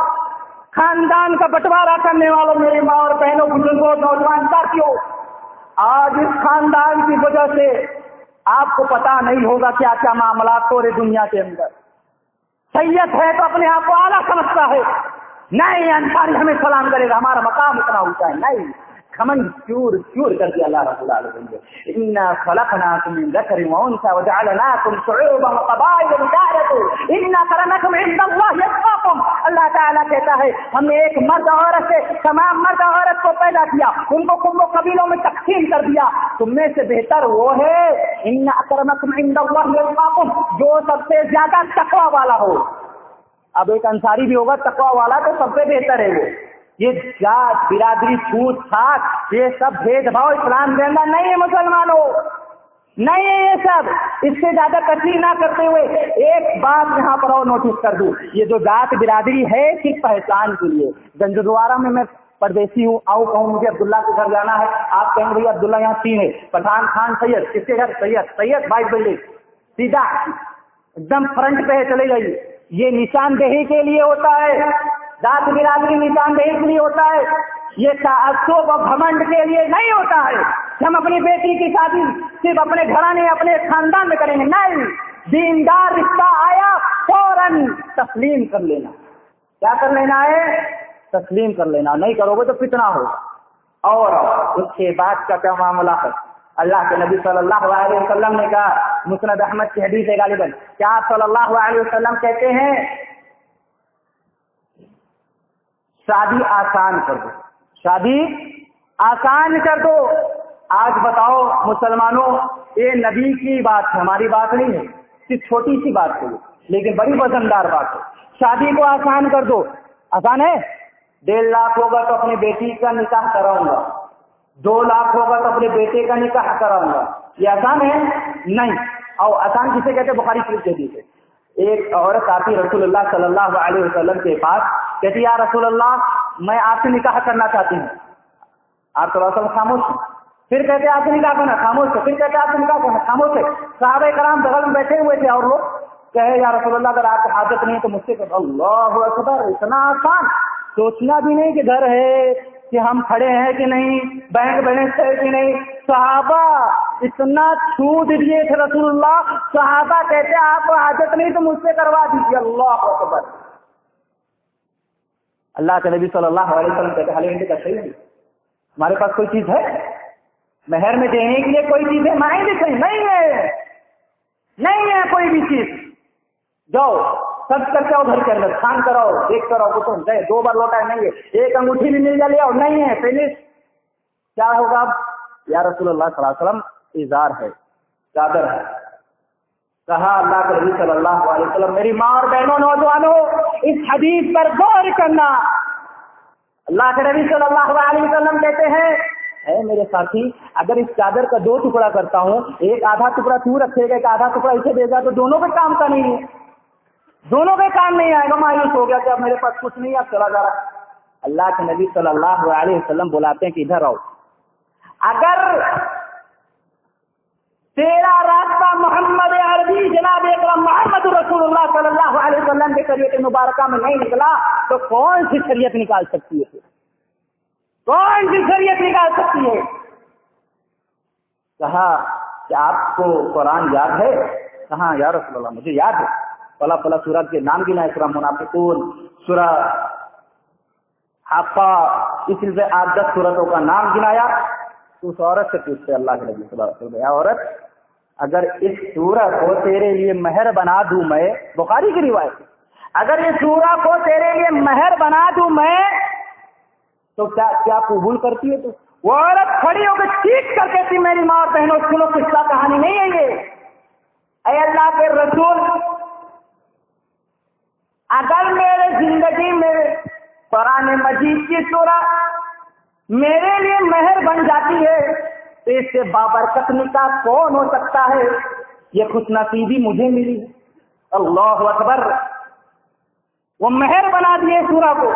خاندان کا بٹوارا کرنے والوں میری ماں اور بہنوں، بزرگوں، نوجوان ساتھیوں، آج اس خاندان کی وجہ سے آپ کو پتا نہیں ہوگا کیا کیا معاملات ہو رہے دنیا کے اندر. سید ہے تو اپنے آپ کو اعلیٰ سمجھتا ہے، نہیں انصاری ہمیں سلام کرے گا، ہمارا مقام اتنا اونچا ہے. نہیں، کھمن چور کر دیا اللہ رب العالمین نے. انا خلقناکم من ذکر وانثى وجعلناکم شعوبا وقبائل لتعارفوا ان اکرمکم عند اللہ اتقاکم. اللہ اللہ تعالیٰ کہتا ہے ہم نے ایک مرد عورت سے تمام مرد عورت کو پیدا کیا، ان کو قوموں قبیلوں میں تقسیم کر دیا، تم میں سے بہتر وہ ہے ان اکرمکم عند اللہ اتقاکم، جو سب سے زیادہ تقوی والا ہو۔ اب ایک انصاری بھی ہوگا تقوی والا تو سب سے بہتر ہے وہ۔ یہ جات برادری چھوت چھات یہ سب بھید بھاؤ اسلام کے اندر نہیں ہے مسلمانوں، نہیں ہے یہ سب۔ اس سے زیادہ تشریح نہ کرتے ہوئے ایک بات یہاں پر اور نوٹس کر دوں، یہ جو ذات برادری ہے صرف پہچان کے لیے۔ گنجدوارہ میں پردیسی ہوں، آؤ کہوں مجھے عبداللہ کے گھر جانا ہے، آپ کہیں بھائی عبداللہ یہاں 3 ہے، پٹھان خان سید، کس کے گھر؟ سید 22 بلڈنگ، سیدھا ایک دم فرنٹ پہ ہے، چلے جائیے۔ یہ نشاندہی کے لیے ہوتا ہے، ذات برادری نشاندہی کے لیے ہوتا ہے، یہ تعصب اور گھمنڈ کے لیے نہیں ہوتا ہے کہ ہم اپنی بیٹی کی شادی صرف اپنے گھرانے اپنے خاندان میں کریں گے، نہیں، دیندار رشتہ آیا فوراً تسلیم کر لینا۔ کیا کر لینا ہے؟ تسلیم کر لینا، نہیں کرو گے تو فتنہ ہوگا۔ اور اس کے بعد کا کیا معاملہ ہے؟ اللہ کے نبی صلی اللہ علیہ وسلم نے کہا، مسند احمد کی حدیث ہے غالباً، کیا آپ صلی اللہ علیہ وسلم کہتے ہیں شادی آسان کر دو، شادی آسان کر دو۔ آج بتاؤ مسلمانوں، یہ نبی کی بات ہے، ہماری بات نہیں ہے، صرف چھوٹی سی بات ہے لیکن بڑی وزندار بات ہے۔ شادی کو آسان کر دو، آسان ہے؟ 1.5 لاکھ ہوگا تو اپنی بیٹی کا نکاح کراؤں گا، 2 لاکھ ہوگا تو اپنے بیٹے کا نکاح کراؤں گا، یہ آسان ہے؟ نہیں۔ اور آسان کسے کہتے؟ بخاری شریف کے حدیث ہے، ایک عورت آتی رسول اللہ صلی اللہ علیہ وسلم کے پاس، کہتی یا رسول اللہ میں آپ سے نکاح کرنا چاہتی ہوں۔ آپ صلی اللہ علیہ وسلم خاموش ہیں، پھر کہتے آپ سے نکاح کرنا، خاموش ہے، پھر کہتے آپ سے نکاح کرنا، خاموش ہے۔ صحابہ کرام بغل میں بیٹھے ہوئے تھے اور لوگ کہے یا رسول اللہ اگر آپ کو حاجت نہیں ہے تو مجھ سے کہو۔ اللہ اکبر، اتنا آسان، سوچنا بھی نہیں کہ گھر ہے کہ ہم کھڑے ہیں کہ نہیں، بینک بیلنس ہے کہ نہیں۔ صحابہ اتنا چھوٹ دیے تھے رسول اللہ، صحابہ کہتے آپ کو حاجت نہیں تو مجھ سے کروا دیجیے۔ اللہ اکبر۔ اللہ کے نبی صلی اللہ علیہ وسلم کہتے حال ہندی کا صحیح ہے، ہمارے پاس کوئی چیز ہے مہر میں دینے کے لیے؟ کوئی چیز ہے؟ مائیں صحیح نہیں ہے، نہیں ہے کوئی بھی چیز۔ جاؤ سب کر کے آؤ گھر کے اندر، کھان کراؤ، دیکھ کر آؤ، تم گئے 2 بار لوٹا ہے، نہیں ہے، ایک انگوٹھی بھی مل جا لے آؤ، نہیں ہے، فنش۔ کیا ہوگا اب؟ یا رسول اللہ صلی اللہ علیہ وسلم ازار ہے، چادر ہے۔ کہا اللہ کے نبی صلی اللہ علیہ وسلم، میری ماں اور بہنوں نوجوانوں اس حدیث پر غور کرنا۔ اللہ کے نبی صلی اللہ علیہ وسلم کہتے ہیں اے میرے ساتھی، اگر اس چادر کا 2 ٹکڑا کرتا ہوں، ایک آدھا ٹکڑا تو رکھے گا، ایک آدھا ٹکڑا اسے دے گا، تو دونوں کے کام کا نہیں ہے، دونوں کے کام نہیں آئے گا۔ مایوس ہو گیا کہ اب میرے پاس کچھ نہیں، اب چلا جا رہا۔ اللہ کے نبی صلی اللہ علیہ وسلم بلاتے ہیں کہ ادھر آؤ، اگر تیرا راستہ محمد عربی جناب اکرم محمد رسول اللہ صلی اللہ علیہ وسلم کے شریعت مبارکہ میں نہیں نکلا تو کون سی شریعت نکال سکتی ہے؟ کون سی شریعت نکال سکتی ہے؟ کہا کہ آپ کو قرآن یاد ہے؟ کہاں یا رسول اللہ مجھے یاد ہے، فلا فلا سورت کے نام گنا، سورہ منافقون، سورہ حاقہ، اس سے 8-10 سورتوں کا نام گنایا۔ تو اس عورت سے پوچھتے اللہ کے نبی صلی اللہ علیہ وسلم، عورت اگر اس سورہ کو تیرے لیے مہر بنا دوں میں، بخاری کی روایت ہے، اگر اس سورہ کو تیرے لیے مہر بنا دوں میں تو کیا قبول کرتی ہے؟ تو وہ عورت کھڑی ہو کے چیخ کر کہتی میری ماں اور بہنوں سنو، قصہ کہانی نہیں ہے یہ، اے اللہ کے رسول اگر میرے زندگی میں قرآن مجید کی سورہ میرے لیے مہر بن جاتی ہے تو اس سے بابرکت نکاح کون ہو سکتا ہے؟ یہ خوش نصیبی مجھے ملی۔ اللہ اکبر، وہ مہر بنا دیے سورہ کو،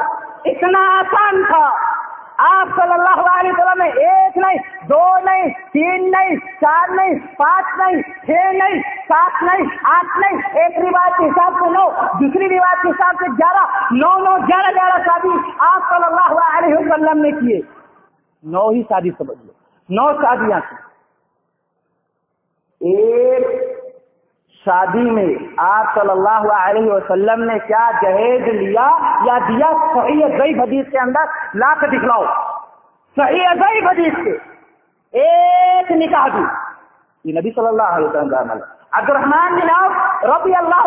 اتنا آسان تھا۔ آپ صلی اللہ علیہ وسلم نے 1 نہیں 2 نہیں 3 نہیں 4 نہیں 5 نہیں 6 نہیں 7 نہیں 8 نہیں، ایک روایت کے حساب سے 9، دوسری روایت کے حساب سے 11، 9 شادی آپ صلی اللہ علیہ وسلم نے کیے۔ 9 ہی شادی سمجھ لو، 9 شادیاں تھیں۔ ایک شادی میں آپ صلی اللہ علیہ وسلم نے کیا جہیز لیا یا دیا؟ صحیح ضعیف حدیث کے اندر لا کے دکھلاؤ، صحیح ضعیف حدیث کے ایک نکاح بھی، یہ نبی صلی اللہ علیہ وسلم کا عمل ہے۔ عبد الرحمن بن عوف رضی اللہ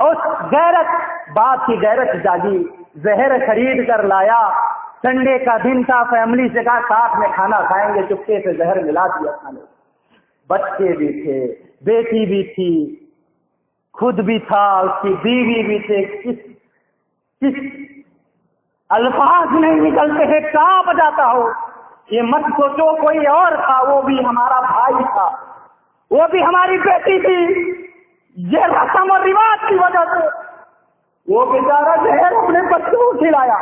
اس غیرت باپ کی غیرت جاگی، زہر خرید کر لایا، سنڈے کا دن تھا، فیملی سے کہا ساتھ میں کھانا کھائیں گے، چپکے سے زہر ملا دیا کھانے، بچے بھی تھے، بیٹی بھی تھی، خود بھی تھا، اس کی بیوی بھی تھے، کس الفاظ نہیں نکلتے ہیں، کانپ جاتا ہو۔ یہ مت سوچو کوئی اور تھا، وہ بھی ہمارا بھائی تھا، وہ بھی ہماری بیٹی تھی، یہ رسم اور رواج کی وجہ سے وہ بیچارہ زہر اپنے بچوں کو کھلایا،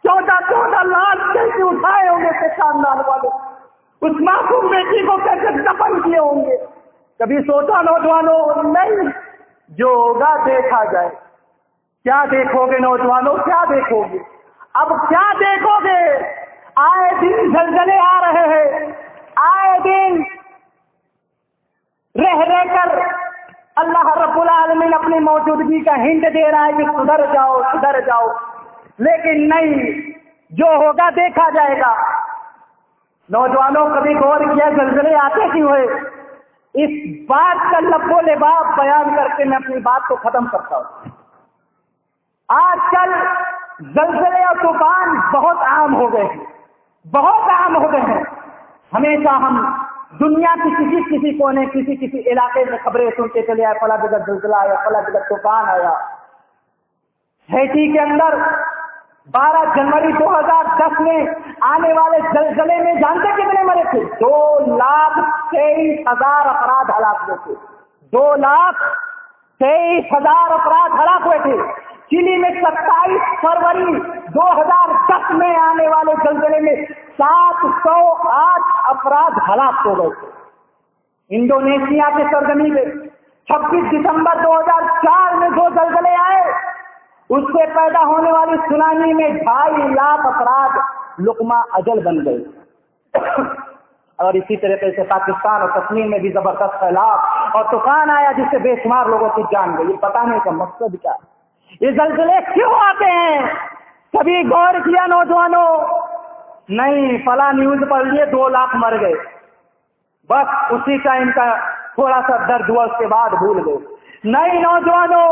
14 لاکھ کیسے اٹھائے ہوں گے سے خاندان والے، اس معصوم بیٹی کو کیسے دفن کیے ہوں گے۔ کبھی سوچا نوجوانوں؟ نہیں، جو ہوگا دیکھا جائے۔ کیا دیکھو گے نوجوانوں، کیا دیکھو گے؟ اب کیا دیکھو گے؟ آئے دن زلزلے آ رہے ہیں، آئے دن رہ کر اللہ رب العالمین اپنی موجودگی کا ہنٹ دے رہا ہے کہ سدھر جاؤ سدھر جاؤ، لیکن نہیں، جو ہوگا دیکھا جائے گا۔ نوجوانوں کبھی غور کیا زلزلے آتے کیوں ہوئے؟ اس بات کا لب و لباب بیان کر کے میں اپنی بات کو ختم کرتا ہوں۔ آج کل زلزلے اور طوفان بہت عام ہو گئے ہیں، بہت عام ہو گئے ہیں۔ ہمیشہ ہم دنیا کی کسی کونے کسی علاقے میں خبریں سنتے چلے آئے، فلاں جگہ زلزلہ آیا، فلاں جگہ طوفان آیا۔ ہیٹی کے اندر 12 جنوری 2010 میں آنے والے زلزلے میں جانتے کتنے مرے تھے؟ 2,23,000 افراد ہلاک ہوئے تھے، 2,23,000 افراد ہلاک ہوئے تھے۔ چلی میں 27 فروری 2010 میں آنے والے زلزلے میں 708 افراد ہلاک ہو گئے تھے۔ انڈونیشیا کے سرزمین میں 26 دسمبر 2004 میں 2 زلزلے آئے، اس سے پیدا ہونے والی سونامی میں 2.5 لاکھ افراد لقمہ اجل بن گئے۔ اور اسی طریقے سے پاکستان اور کشمیر میں بھی زبردست سیلاب اور طوفان آیا جس سے بے شمار لوگوں کی جان گئی۔ یہ بتانے کا مقصد کیا ہے؟ یہ زلزلے کیوں آتے ہیں؟ کبھی غور کیا نوجوانوں؟ نہیں، فلاں نیوز پڑھ لیے 2 لاکھ مر گئے، بس اسی کا ان کا تھوڑا سا درد ہوا، اس کے بعد بھول گئے۔ نہیں نوجوانوں،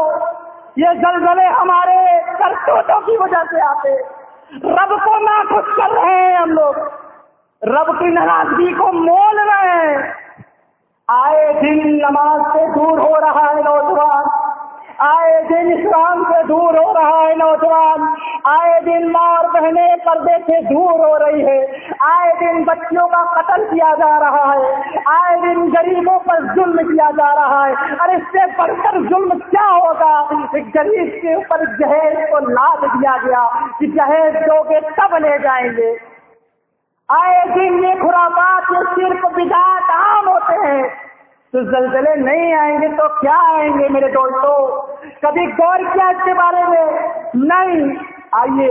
یہ زلزلے ہمارے کرتوتوں کی وجہ سے آتے، رب کو ناخوش کر رہے ہیں ہم لوگ، رب کی ناراضگی کو مول رہے ہیں۔ آئے دن نماز سے دور ہو رہا ہے نوجوان، آئے دن اسلام سے دور ہو رہا ہے نوجوان، آئے دن ماں اور بہنیں پردے سے دور ہو رہی ہے، آئے دن بچیوں کا قتل کیا جا رہا ہے، آئے دن غریبوں پر ظلم کیا جا رہا ہے۔ اور اس سے بڑھ کر ظلم کیا ہوگا؟ ایک غریب کے اوپر جہیز کو لاد دیا گیا کہ جہیز دو گے تب لے جائیں گے۔ آئے دن یہ خرافات، یہ شرک بدعات عام ہوتے ہیں، تو زلزلے نہیں آئیں گے تو کیا آئیں گے میرے دوستو؟ کبھی غور کیا اس کے بارے میں؟ نہیں۔ آئیے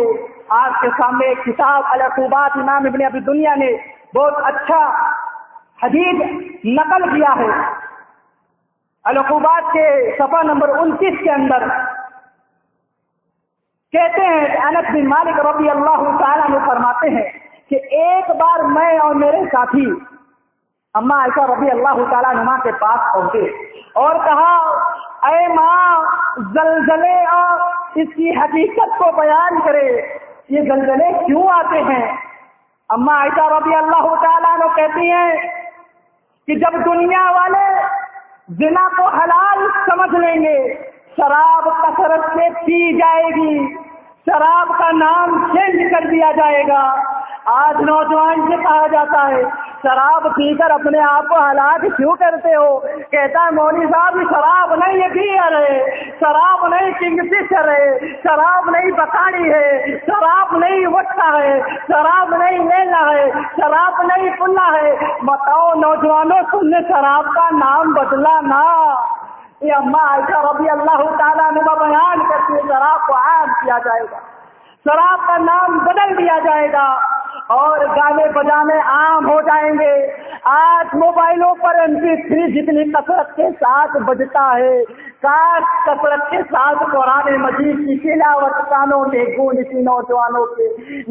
آپ کے سامنے ایک کتاب العقوبات، امام ابن ابی دنیا نے بہت اچھا حدیث نقل کیا ہے۔ العقوبات کے صفحہ نمبر 29 کے اندر کہتے ہیں کہ انس بن مالک رضی اللہ تعالیٰ عنہ فرماتے ہیں کہ ایک بار میں اور میرے ساتھی اما عائشہ رضی اللہ تعالیٰ عنہ کے پاس پہنچے اور کہا، اے ماں، زلزلے اور اس کی حقیقت کو بیان کرے، یہ زلزلے کیوں آتے ہیں؟ اما عائشہ رضی اللہ تعالیٰ عنہ کہتی ہیں کہ جب دنیا والے زنا کو حلال سمجھ لیں گے، شراب کثرت سے پی جائے گی، شراب کا نام چینج کر دیا جائے گا۔ آج نوجوان سے کہا جاتا ہے شراب پی کر اپنے آپ کو ہلاک کیوں کرتے ہو؟ کہتا ہے مولوی صاحب شراب نہیں یہ بیئر ہے، شراب نہیں کنگ فشر ہے، شراب نہیں بکاڑی ہے، شراب نہیں وٹا ہے، شراب نہیں لیلا ہے، شراب نہیں پلا ہے۔ بتاؤ نوجوانوں، تم نے شراب کا نام بدلا نا؟ یہ اما عائشہ رضی اللہ تعالیٰ عنہ بیان کرتی ہے شراب کو عام کیا جائے گا، شراب کا نام بدل دیا جائے گا اور گانے بجانے عام ہو جائیں گے، آج موبائلوں پر MP3 جتنی کثرت کے ساتھ بجتا ہے، کاش کثرت کے ساتھ قرآن مجید کی تلاوت کانوں میں گونجتی نوجوانوں کے،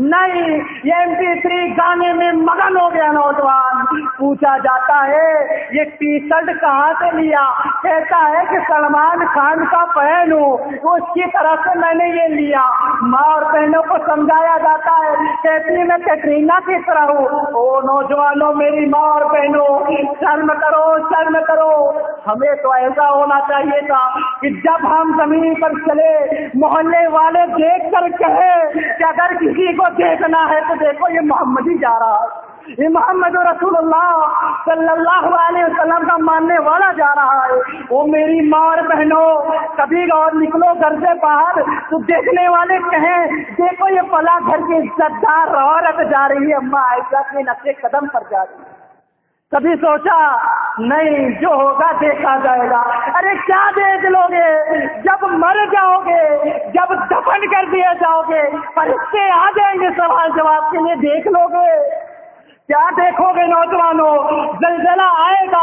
نہیں، یہ MP3 گانے میں مگن ہو گیا نوجوان۔ پوچھا جاتا ہے یہ ٹی شرٹ کہاں سے لیا؟ کہتا ہے کہ سلمان خان کا فین ہوں، اس کی طرف سے میں نے یہ لیا۔ ماں اور بہنوں کو سمجھایا جاتا ہے کہتی میں کیٹرینا کی طرح ہوں۔ او نوجوانوں، میری ماں اور بہنوں، شرم کرو، شرم کرو۔ ہمیں تو ایسا ہونا چاہیے تھا کہ جب ہم زمین پر چلے محلے والے دیکھ کر کہے کہ اگر کسی کو دیکھنا ہے تو دیکھو یہ محمد ہی جا رہا ہے، یہ محمد رسول اللہ صلی اللہ علیہ وسلم کا ماننے والا جا رہا ہے۔ وہ میری ماں اور بہنوں، کبھی اور نکلو گھر سے باہر تو دیکھنے والے کہیں دیکھو یہ فلاں گھر کی عزت دار عورت جا رہی ہے، اماں عائشہ کے نقش قدم پر جا رہی ہے۔ کبھی سوچا نہیں، جو ہوگا دیکھا جائے گا۔ ارے کیا دیکھ لو گے؟ جب مر جاؤ گے، جب دفن کر دیا جاؤ گے، فرشتے آ جائیں گے سوال جواب کے لیے، دیکھ لو گے؟ کیا دیکھو گے نوجوانوں؟ زلزلہ آئے گا،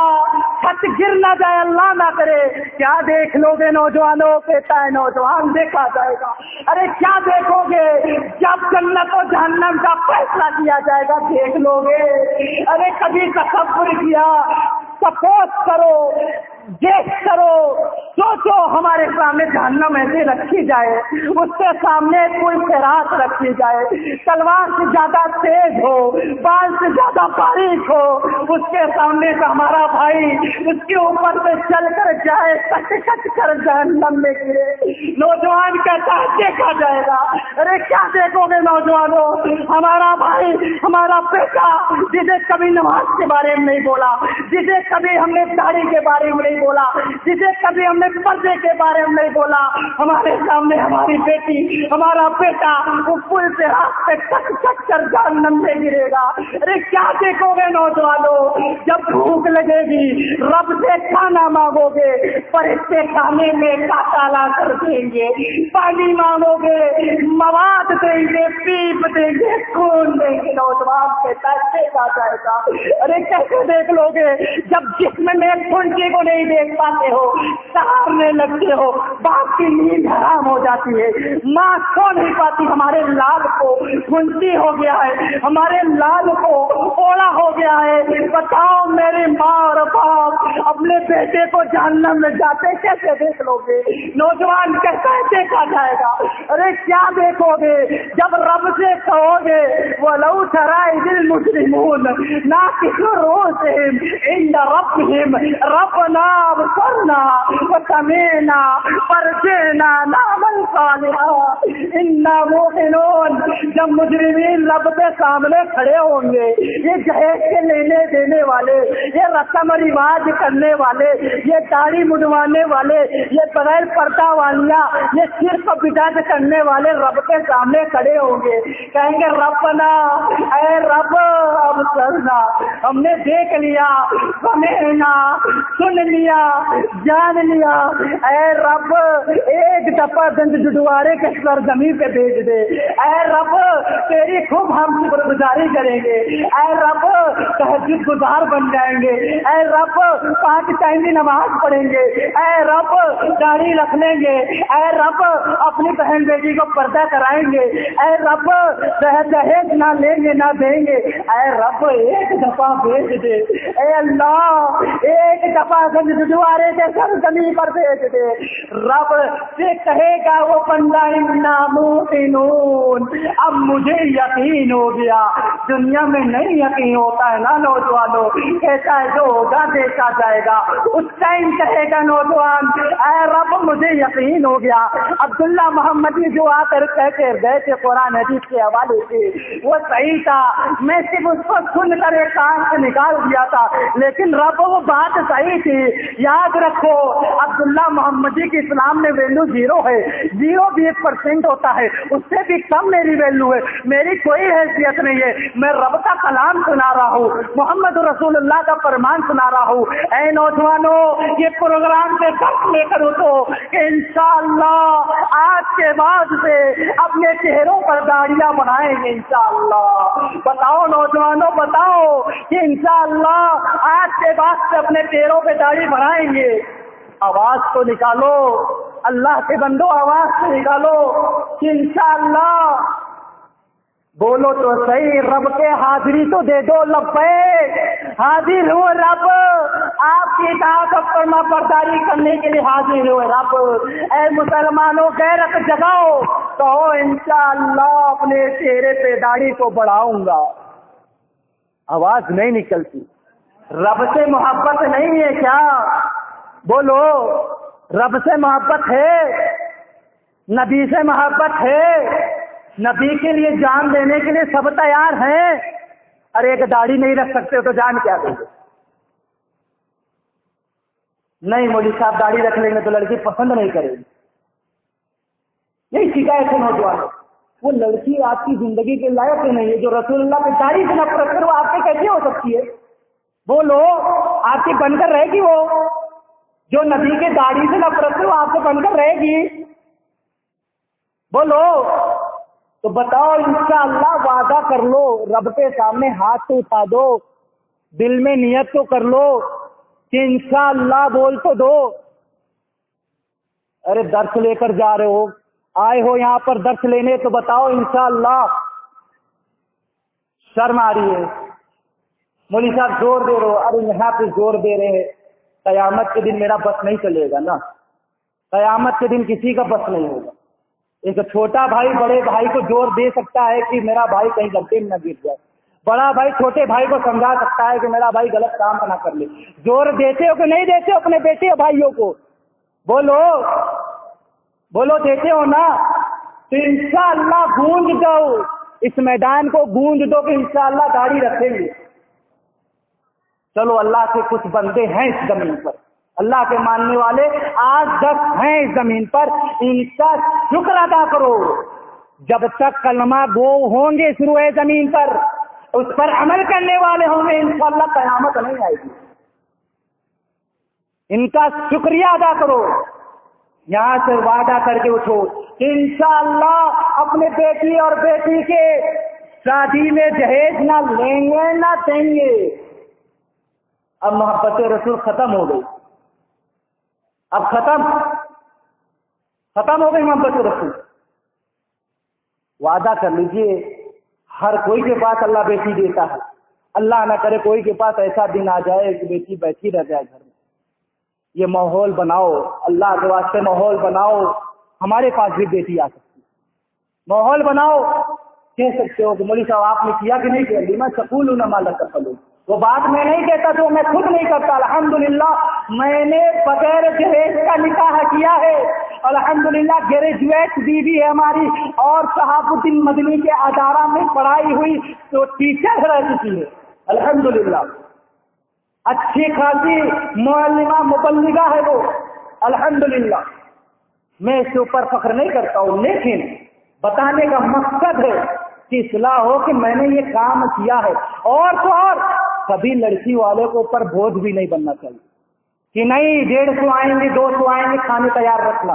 چھت گر نہ جائے، اللہ نہ کرے، کیا دیکھ لو گے نوجوانوں؟ کہتا ہے نوجوان دیکھا جائے گا۔ ارے کیا دیکھو گے؟ جب جنت و جہنم کا فیصلہ کیا جائے گا، دیکھ لو گے؟ ارے کبھی تصور کیا؟ سپوز کرو، دیکھ کرو، سوچو ہمارے سامنے جہنم ایسے رکھی جائے، اس کے سامنے کوئی فراق رکھی جائے، تلوار سے زیادہ تیز ہو، بال سے زیادہ باریک ہو، اس کے سامنے کا ہمارا بھائی اس کے اوپر سے چل کر جائے، کٹ کٹ کر جہنم میں گرے۔ نوجوان کہتا ہے دیکھا جائے گا۔ ارے کیا دیکھو گے نوجوانوں؟ ہمارا بھائی، ہمارا بیٹا جسے کبھی نماز کے بارے میں نہیں بولا، جسے کبھی ہم نے داڑھی کے بارے میں نہیں بولا، جسے کبھی ہم نے پردے کے بارے میں نہیں بولا، ہمارے سامنے ہماری بیٹی، ہمارا بیٹا وہ پل سے راستے کٹ کٹ کر جہنم میں گرے گا۔ ارے کیا دیکھو گے نوجوانوں؟ جب بھوک لگے گی رب سے کھانا مانگو گے، فرشتے کھانے میں کاٹا لا کر دیں گے، پانی مانگو گے مواد دیں گے، پیپ دیں گے، خون دیں گے۔ نوجوان کہتا ہے دیکھا جائے گا۔ ارے کیسے دیکھ لو گے؟ جب جسم میں کھنٹی کو نہیں دیکھ پاتے ہو، سہارنے لگتے ہو، باپ کی نیند حرام ہو جاتی ہے، ماں سو نہیں پاتی، ہمارے لال کو کھنٹی ہو گیا ہے، ہمارے لال کو اولا ہو گیا ہے۔ بتاؤ میری ماں اور باپ اپنے بیٹے کو جہنم میں جاتے کیسے دیکھ لو گے؟ نوجوان کیسے دیکھا جائے گا؟ ارے کیا دیکھو گے؟ جب رب سے کہو گے وَلَوْ تَرَىٰ إِذِ الْمُجْرِمُونَ نَاكِسُو رُءُوسِهِمْ عِندَ رَبِّهِمْ رَبَّنَا أَبْصَرْنَا وَسَمِعْنَا فَارْجِعْنَا نَعْمَلْ صَالِحًا إِنَّا مُوقِنُونَ۔ جب مجرمین رب کے سامنے کھڑے ہوں گے، یہ جہیز کے لینے دینے والے، یہ رسم رواج کرنے والے، یہ داڑھی مڈوانے والے، یہ بغیر پردہ والیاں، یہ صرف بدعت کرنے والے رب کے سامنے کھڑے ہوں گے، کہیں گے ربنا، اے رب ابصرنا، ہم نے دیکھ لیا، سمعنا، سن لیا، جان لیا، اے رب ایک دفعہ گنج ڈڈوارے کے سرزمین پہ بھیج دے، اے رب تیری خوب ہم شکر گزاری کریں گے، اے رب تہجد گزار بن جائیں گے، اے رب 5 ٹائم کی نماز پڑھیں گے، اے رب داڑھی رکھ لیں گے، اے رب اپنی بہن بیٹی کو پردہ کرائیں گے، اے رب دہیج نہ لیں گے نہ دیں گے، اے رب ایک دفعہ بھیج دے، اے اللہ ایک دفعہ گنج ڈڈوارے کے سرزمین پر بھیج دے۔ رب سے کہے گا وہ بندہ انا موقنون، اب مجھے یقین ہو گیا۔ دنیا میں نہیں یقین ہوتا ہے نا نوجوانوں، کہتا ہے جو ہوگا دیکھا جائے گا۔ اس ٹائم کہے گا نوجوان اے رب مجھے یقین ہو گیا۔ عبداللہ محمدی جو آ کر کہہ کے گئے تھے قرآن حدیث کے حوالے سے وہ صحیح تھا، میں صرف اس کو سن کر ایک کان سے نکال دیا تھا، لیکن رب وہ بات صحیح تھی۔ یاد رکھو عبداللہ محمدی کی اسلام میں ویلو 0 ہے، 0 بھی 1% ہوتا ہے، اس سے بھی کم میری ویلو ہے، میری کوئی حیثیت نہیں ہے، میں رب کا کلام سنا رہا ہوں، محمد رسول اللہ کا فرمان سنا رہا ہوں۔ اے نوجوانوں یہ پروگرام سے درس لے کر اٹھو کہ انشاءاللہ آج کے بعد سے اپنے چہروں پر داڑیاں بنائیں گے انشاءاللہ۔ بتاؤ نوجوانوں، بتاؤ کہ انشاءاللہ آج کے بعد سے اپنے چہروں پہ داڑھی بنائیں گے۔ آواز تو نکالو، اللہ کے بندو آواز تو نکالو کہ انشاءاللہ بولو تو صحیح، رب کے حاضری تو دے دو، لبیک حاضر ہو رب، آپ کی اطاعت اور فرما برداری کرنے کے لیے حاضر ہو رب۔ اے مسلمانوں غیرت جگاؤ، کہو انشاءاللہ اپنے چہرے پہ داڑھی کو بڑھاؤں گا۔ آواز نہیں نکلتی، رب سے محبت نہیں ہے کیا؟ بولو، رب سے محبت ہے، نبی سے محبت ہے، نبی کے لیے جان دینے کے لیے سب تیار ہیں۔ ارے ایک داڑھی نہیں رکھ سکتے ہو تو جان کیا دیں گے؟ نہیں مولوی صاحب داڑھی رکھ لیں گے تو لڑکی پسند نہیں کرے گی، یہی شکایت ہے نوجوانوں۔ وہ لڑکی آپ کی زندگی کے لائق ہی نہیں ہے، جو رسول اللہ کی داڑھی سے نفرت کرے وہ آپ کے کیسے ہو سکتی ہے؟ بولو، آپ کی بن کر رہے گی وہ؟ جو نبی کے داڑھی سے نفرت کرے وہ آپ سے بن کر رہے گی؟ بولو تو بتاؤ، انشاءاللہ وعدہ کر لو، رب کے سامنے ہاتھ تو اٹھا دو، دل میں نیت تو کر لو کہ انشاءاللہ بول تو دو۔ ارے درس لے کر جا رہے ہو، آئے ہو یہاں پر درس لینے، تو بتاؤ انشاءاللہ۔ شرم آ رہی ہے؟ مولوی صاحب زور دے رہے ہو، ارے یہاں پہ زور دے رہے ہیں، قیامت کے دن میرا بس نہیں چلے گا نا، قیامت کے دن کسی کا بس نہیں ہوگا۔ ایک چھوٹا بھائی بڑے بھائی کو زور دے سکتا ہے کہ میرا بھائی کہیں گڈھے میں نہ گر جائے، بڑا بھائی چھوٹے بھائی کو سمجھا سکتا ہے کہ میرا بھائی غلط کام نہ کر لے۔ زور دیتے ہو کہ نہیں دیتے ہو اپنے بیٹے اور بھائیوں کو؟ بولو بولو، دیتے ہو نا؟ تو انشاءاللہ گونج دو، اس میدان کو گونج دو کہ انشاءاللہ داڑھی رکھیں گے۔ چلو اللہ کے کچھ بندے ہیں اس زمین پر، اللہ کے ماننے والے 8-10 ہیں اس زمین پر، ان کا شکر ادا کرو۔ جب تک کلمہ گو ہوں گے شروع زمین پر، اس پر عمل کرنے والے ہوں گے، انشاءاللہ قیامت نہیں آئے گی۔ ان کا شکریہ ادا کرو، یہاں سے وعدہ کر کے اٹھو کہ انشاءاللہ اپنے بیٹی اور بیٹی کے شادی میں جہیز نہ لیں گے نہ دیں گے۔ اب محبت رسول ختم ہو گئی، اب ختم ہو گئی محبت رسول۔ وعدہ کر لیجئے، ہر کوئی کے پاس اللہ بیٹی دیتا ہے، اللہ نہ کرے کوئی کے پاس ایسا دن آ جائے کہ بیٹی بیٹھی رہ جائے گھر میں۔ یہ ماحول بناؤ، اللہ کے واسطے ماحول بناؤ، ہمارے پاس بھی بیٹی آ سکتی ہے، ماحول بناؤ۔ کہہ سکتے ہو کہ مولوی صاحب آپ نے کیا کہ نہیں کیا؟ میں سکول ہوں نہ مالا کفل ہوں، وہ بات میں نہیں کہتا جو میں خود نہیں کرتا۔ الحمدللہ میں نے بغیر جہیز کا نکاح کیا ہے، الحمدللہ گریجویٹ بیوی ہے ہماری، اور صحاب الدین مدنی کے ادارہ میں پڑھائی ہوئی تو ٹیچر رہ چکی ہے الحمدللہ، اچھی خاصی معلمہ مبلغہ ہے وہ الحمدللہ۔ میں اس کے اوپر فخر نہیں کرتا ہوں، لیکن بتانے کا مقصد ہے کہ اصلاح ہو کہ میں نے یہ کام کیا ہے۔ اور تو اور کبھی لڑکی والے کو اوپر بوجھ بھی نہیں بننا چاہیے کہ نہیں 150 آئیں گے 200 آئیں گے کھانے تیار رکھنا۔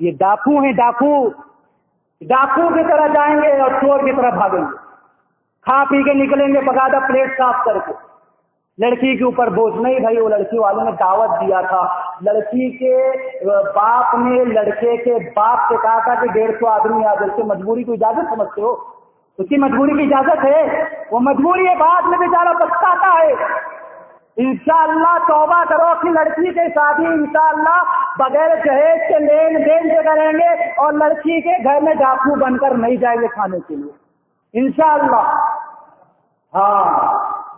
یہ ڈاکو ہیں، ڈاکو کی طرح جائیں گے اور چور کی طرح بھاگیں گے، کھا پی کے نکلیں گے بغادہ پلیٹ صاف کر کے۔ لڑکی کے اوپر بوجھ نہیں بھائی، وہ لڑکی والوں نے دعوت دیا تھا، لڑکی کے باپ نے لڑکے کے باپ سے کہا تھا کہ 150 آدمی آ جائے۔ مجبوری کو اجازت سمجھتے ہو؟ اس کی مجبوری کی اجازت ہے؟ وہ مجبوری ہے، بعد میں بیچارہ پچھتاتا ہے۔ انشاءاللہ توبہ کرو کہ لڑکی کے شادی انشاءاللہ بغیر جہیز کے لین دین سے کریں گے، اور لڑکی کے گھر میں ڈاکو بن کر نہیں جائیں گے کھانے کے لیے انشاءاللہ۔ ہاں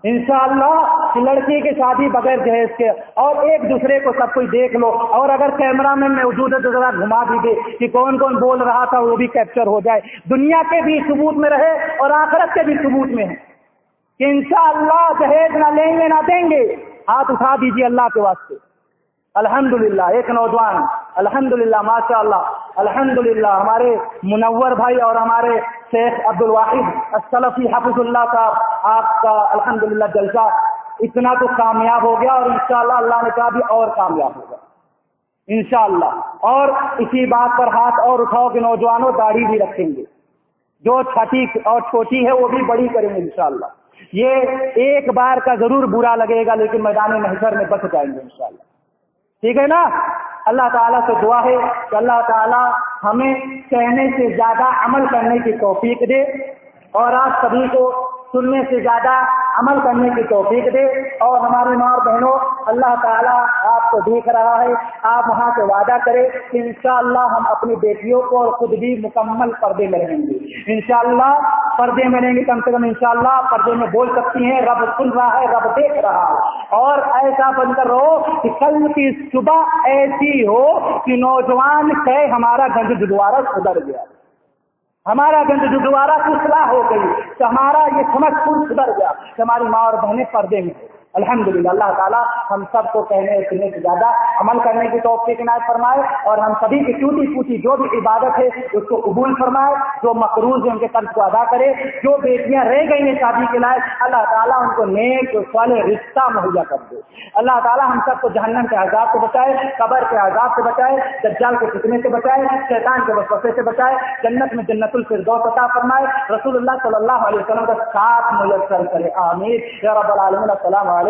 انشاءاللہ لڑکی کی شادی بغیر جہیز کے، اور ایک دوسرے کو سب کوئی دیکھ لو، اور اگر کیمرہ مین موجود ہے تو ذرا گھما دیجیے کہ کون کون بول رہا تھا وہ بھی کیپچر ہو جائے، دنیا کے بھی ثبوت میں رہے اور آخرت کے بھی ثبوت میں ہے کہ انشاءاللہ جہیز نہ لیں گے نہ دیں گے۔ ہاتھ اٹھا دیجیے اللہ کے واسطے۔ الحمدللہ ایک نوجوان، الحمدللہ ماشاءاللہ، الحمدللہ ہمارے منور بھائی اور ہمارے شیخ عبد الواحد السلفی حفظ اللہ صاحب، آپ کا الحمدللہ جلسہ اتنا تو کامیاب ہو گیا، اور انشاءاللہ اللہ نے کہا بھی اور کامیاب ہوگا۔ انشاءاللہ. اور اسی بات پر ہاتھ اور اٹھاؤ کہ نوجوانوں داڑھی بھی رکھیں گے، جو چھٹی اور چھوٹی ہے وہ بھی بڑی کریں گے انشاءاللہ. یہ ایک بار کا ضرور برا لگے گا لیکن میدان محشر میں بچ جائیں گے انشاءاللہ. ٹھیک ہے نا؟ اللہ تعالیٰ سے دعا ہے کہ اللہ تعالیٰ ہمیں کہنے سے زیادہ عمل کرنے کی توفیق دے، اور آپ سبھی کو سننے سے زیادہ عمل کرنے کی توفیق دے. اور ہماری ماں اور بہنوں، اللہ تعالیٰ آپ کو دیکھ رہا ہے، آپ وہاں سے وعدہ کرے کہ انشاءاللہ ہم اپنی بیٹیوں کو اور خود بھی مکمل پردے میں رہیں گے. انشاءاللہ پردے میں رہیں گے، کم سے کم انشاءاللہ پردے میں بول سکتی ہیں رب سن رہا ہے، رب دیکھ رہا ہے. اور ایسا بن کر رہو کہ کل کی صبح ایسی ہو کہ نوجوان کہے ہمارا گنج گردوارا سدھر گیا، ہمارا گنج گردوارا کی اصلاح ہو گئی، کہ ہمارا یہ سمجھ پور سدھر گیا کہ ہماری ماں اور بہنیں پردے میں ہیں. الحمدللہ. اللہ تعالیٰ ہم سب کو کہنے سننے سے زیادہ عمل کرنے کی توفیق عنایت فرمائے، اور ہم سبھی کی ٹوٹی پھوٹی جو بھی عبادت ہے اس کو قبول فرمائے. جو مقروض ہیں ان کے قرض کو ادا کرے. جو بیٹیاں رہ گئی ہیں شادی کے لائق، اللہ تعالیٰ ان کو نیک صالح رشتہ مہیا کر دے. اللہ تعالیٰ ہم سب کو جہنم کے عذاب سے بچائے، قبر کے عذاب سے بچائے، دجال کے فتنے سے بچائے، شیطان کے وسوسے سے بچائے. جنت میں جنت الفردوس عطا فرمائے. رسول اللہ صلی اللہ علیہ وسلم کا ساتھ میسر کرے. آمین یا رب العالمین. السلام علیکم.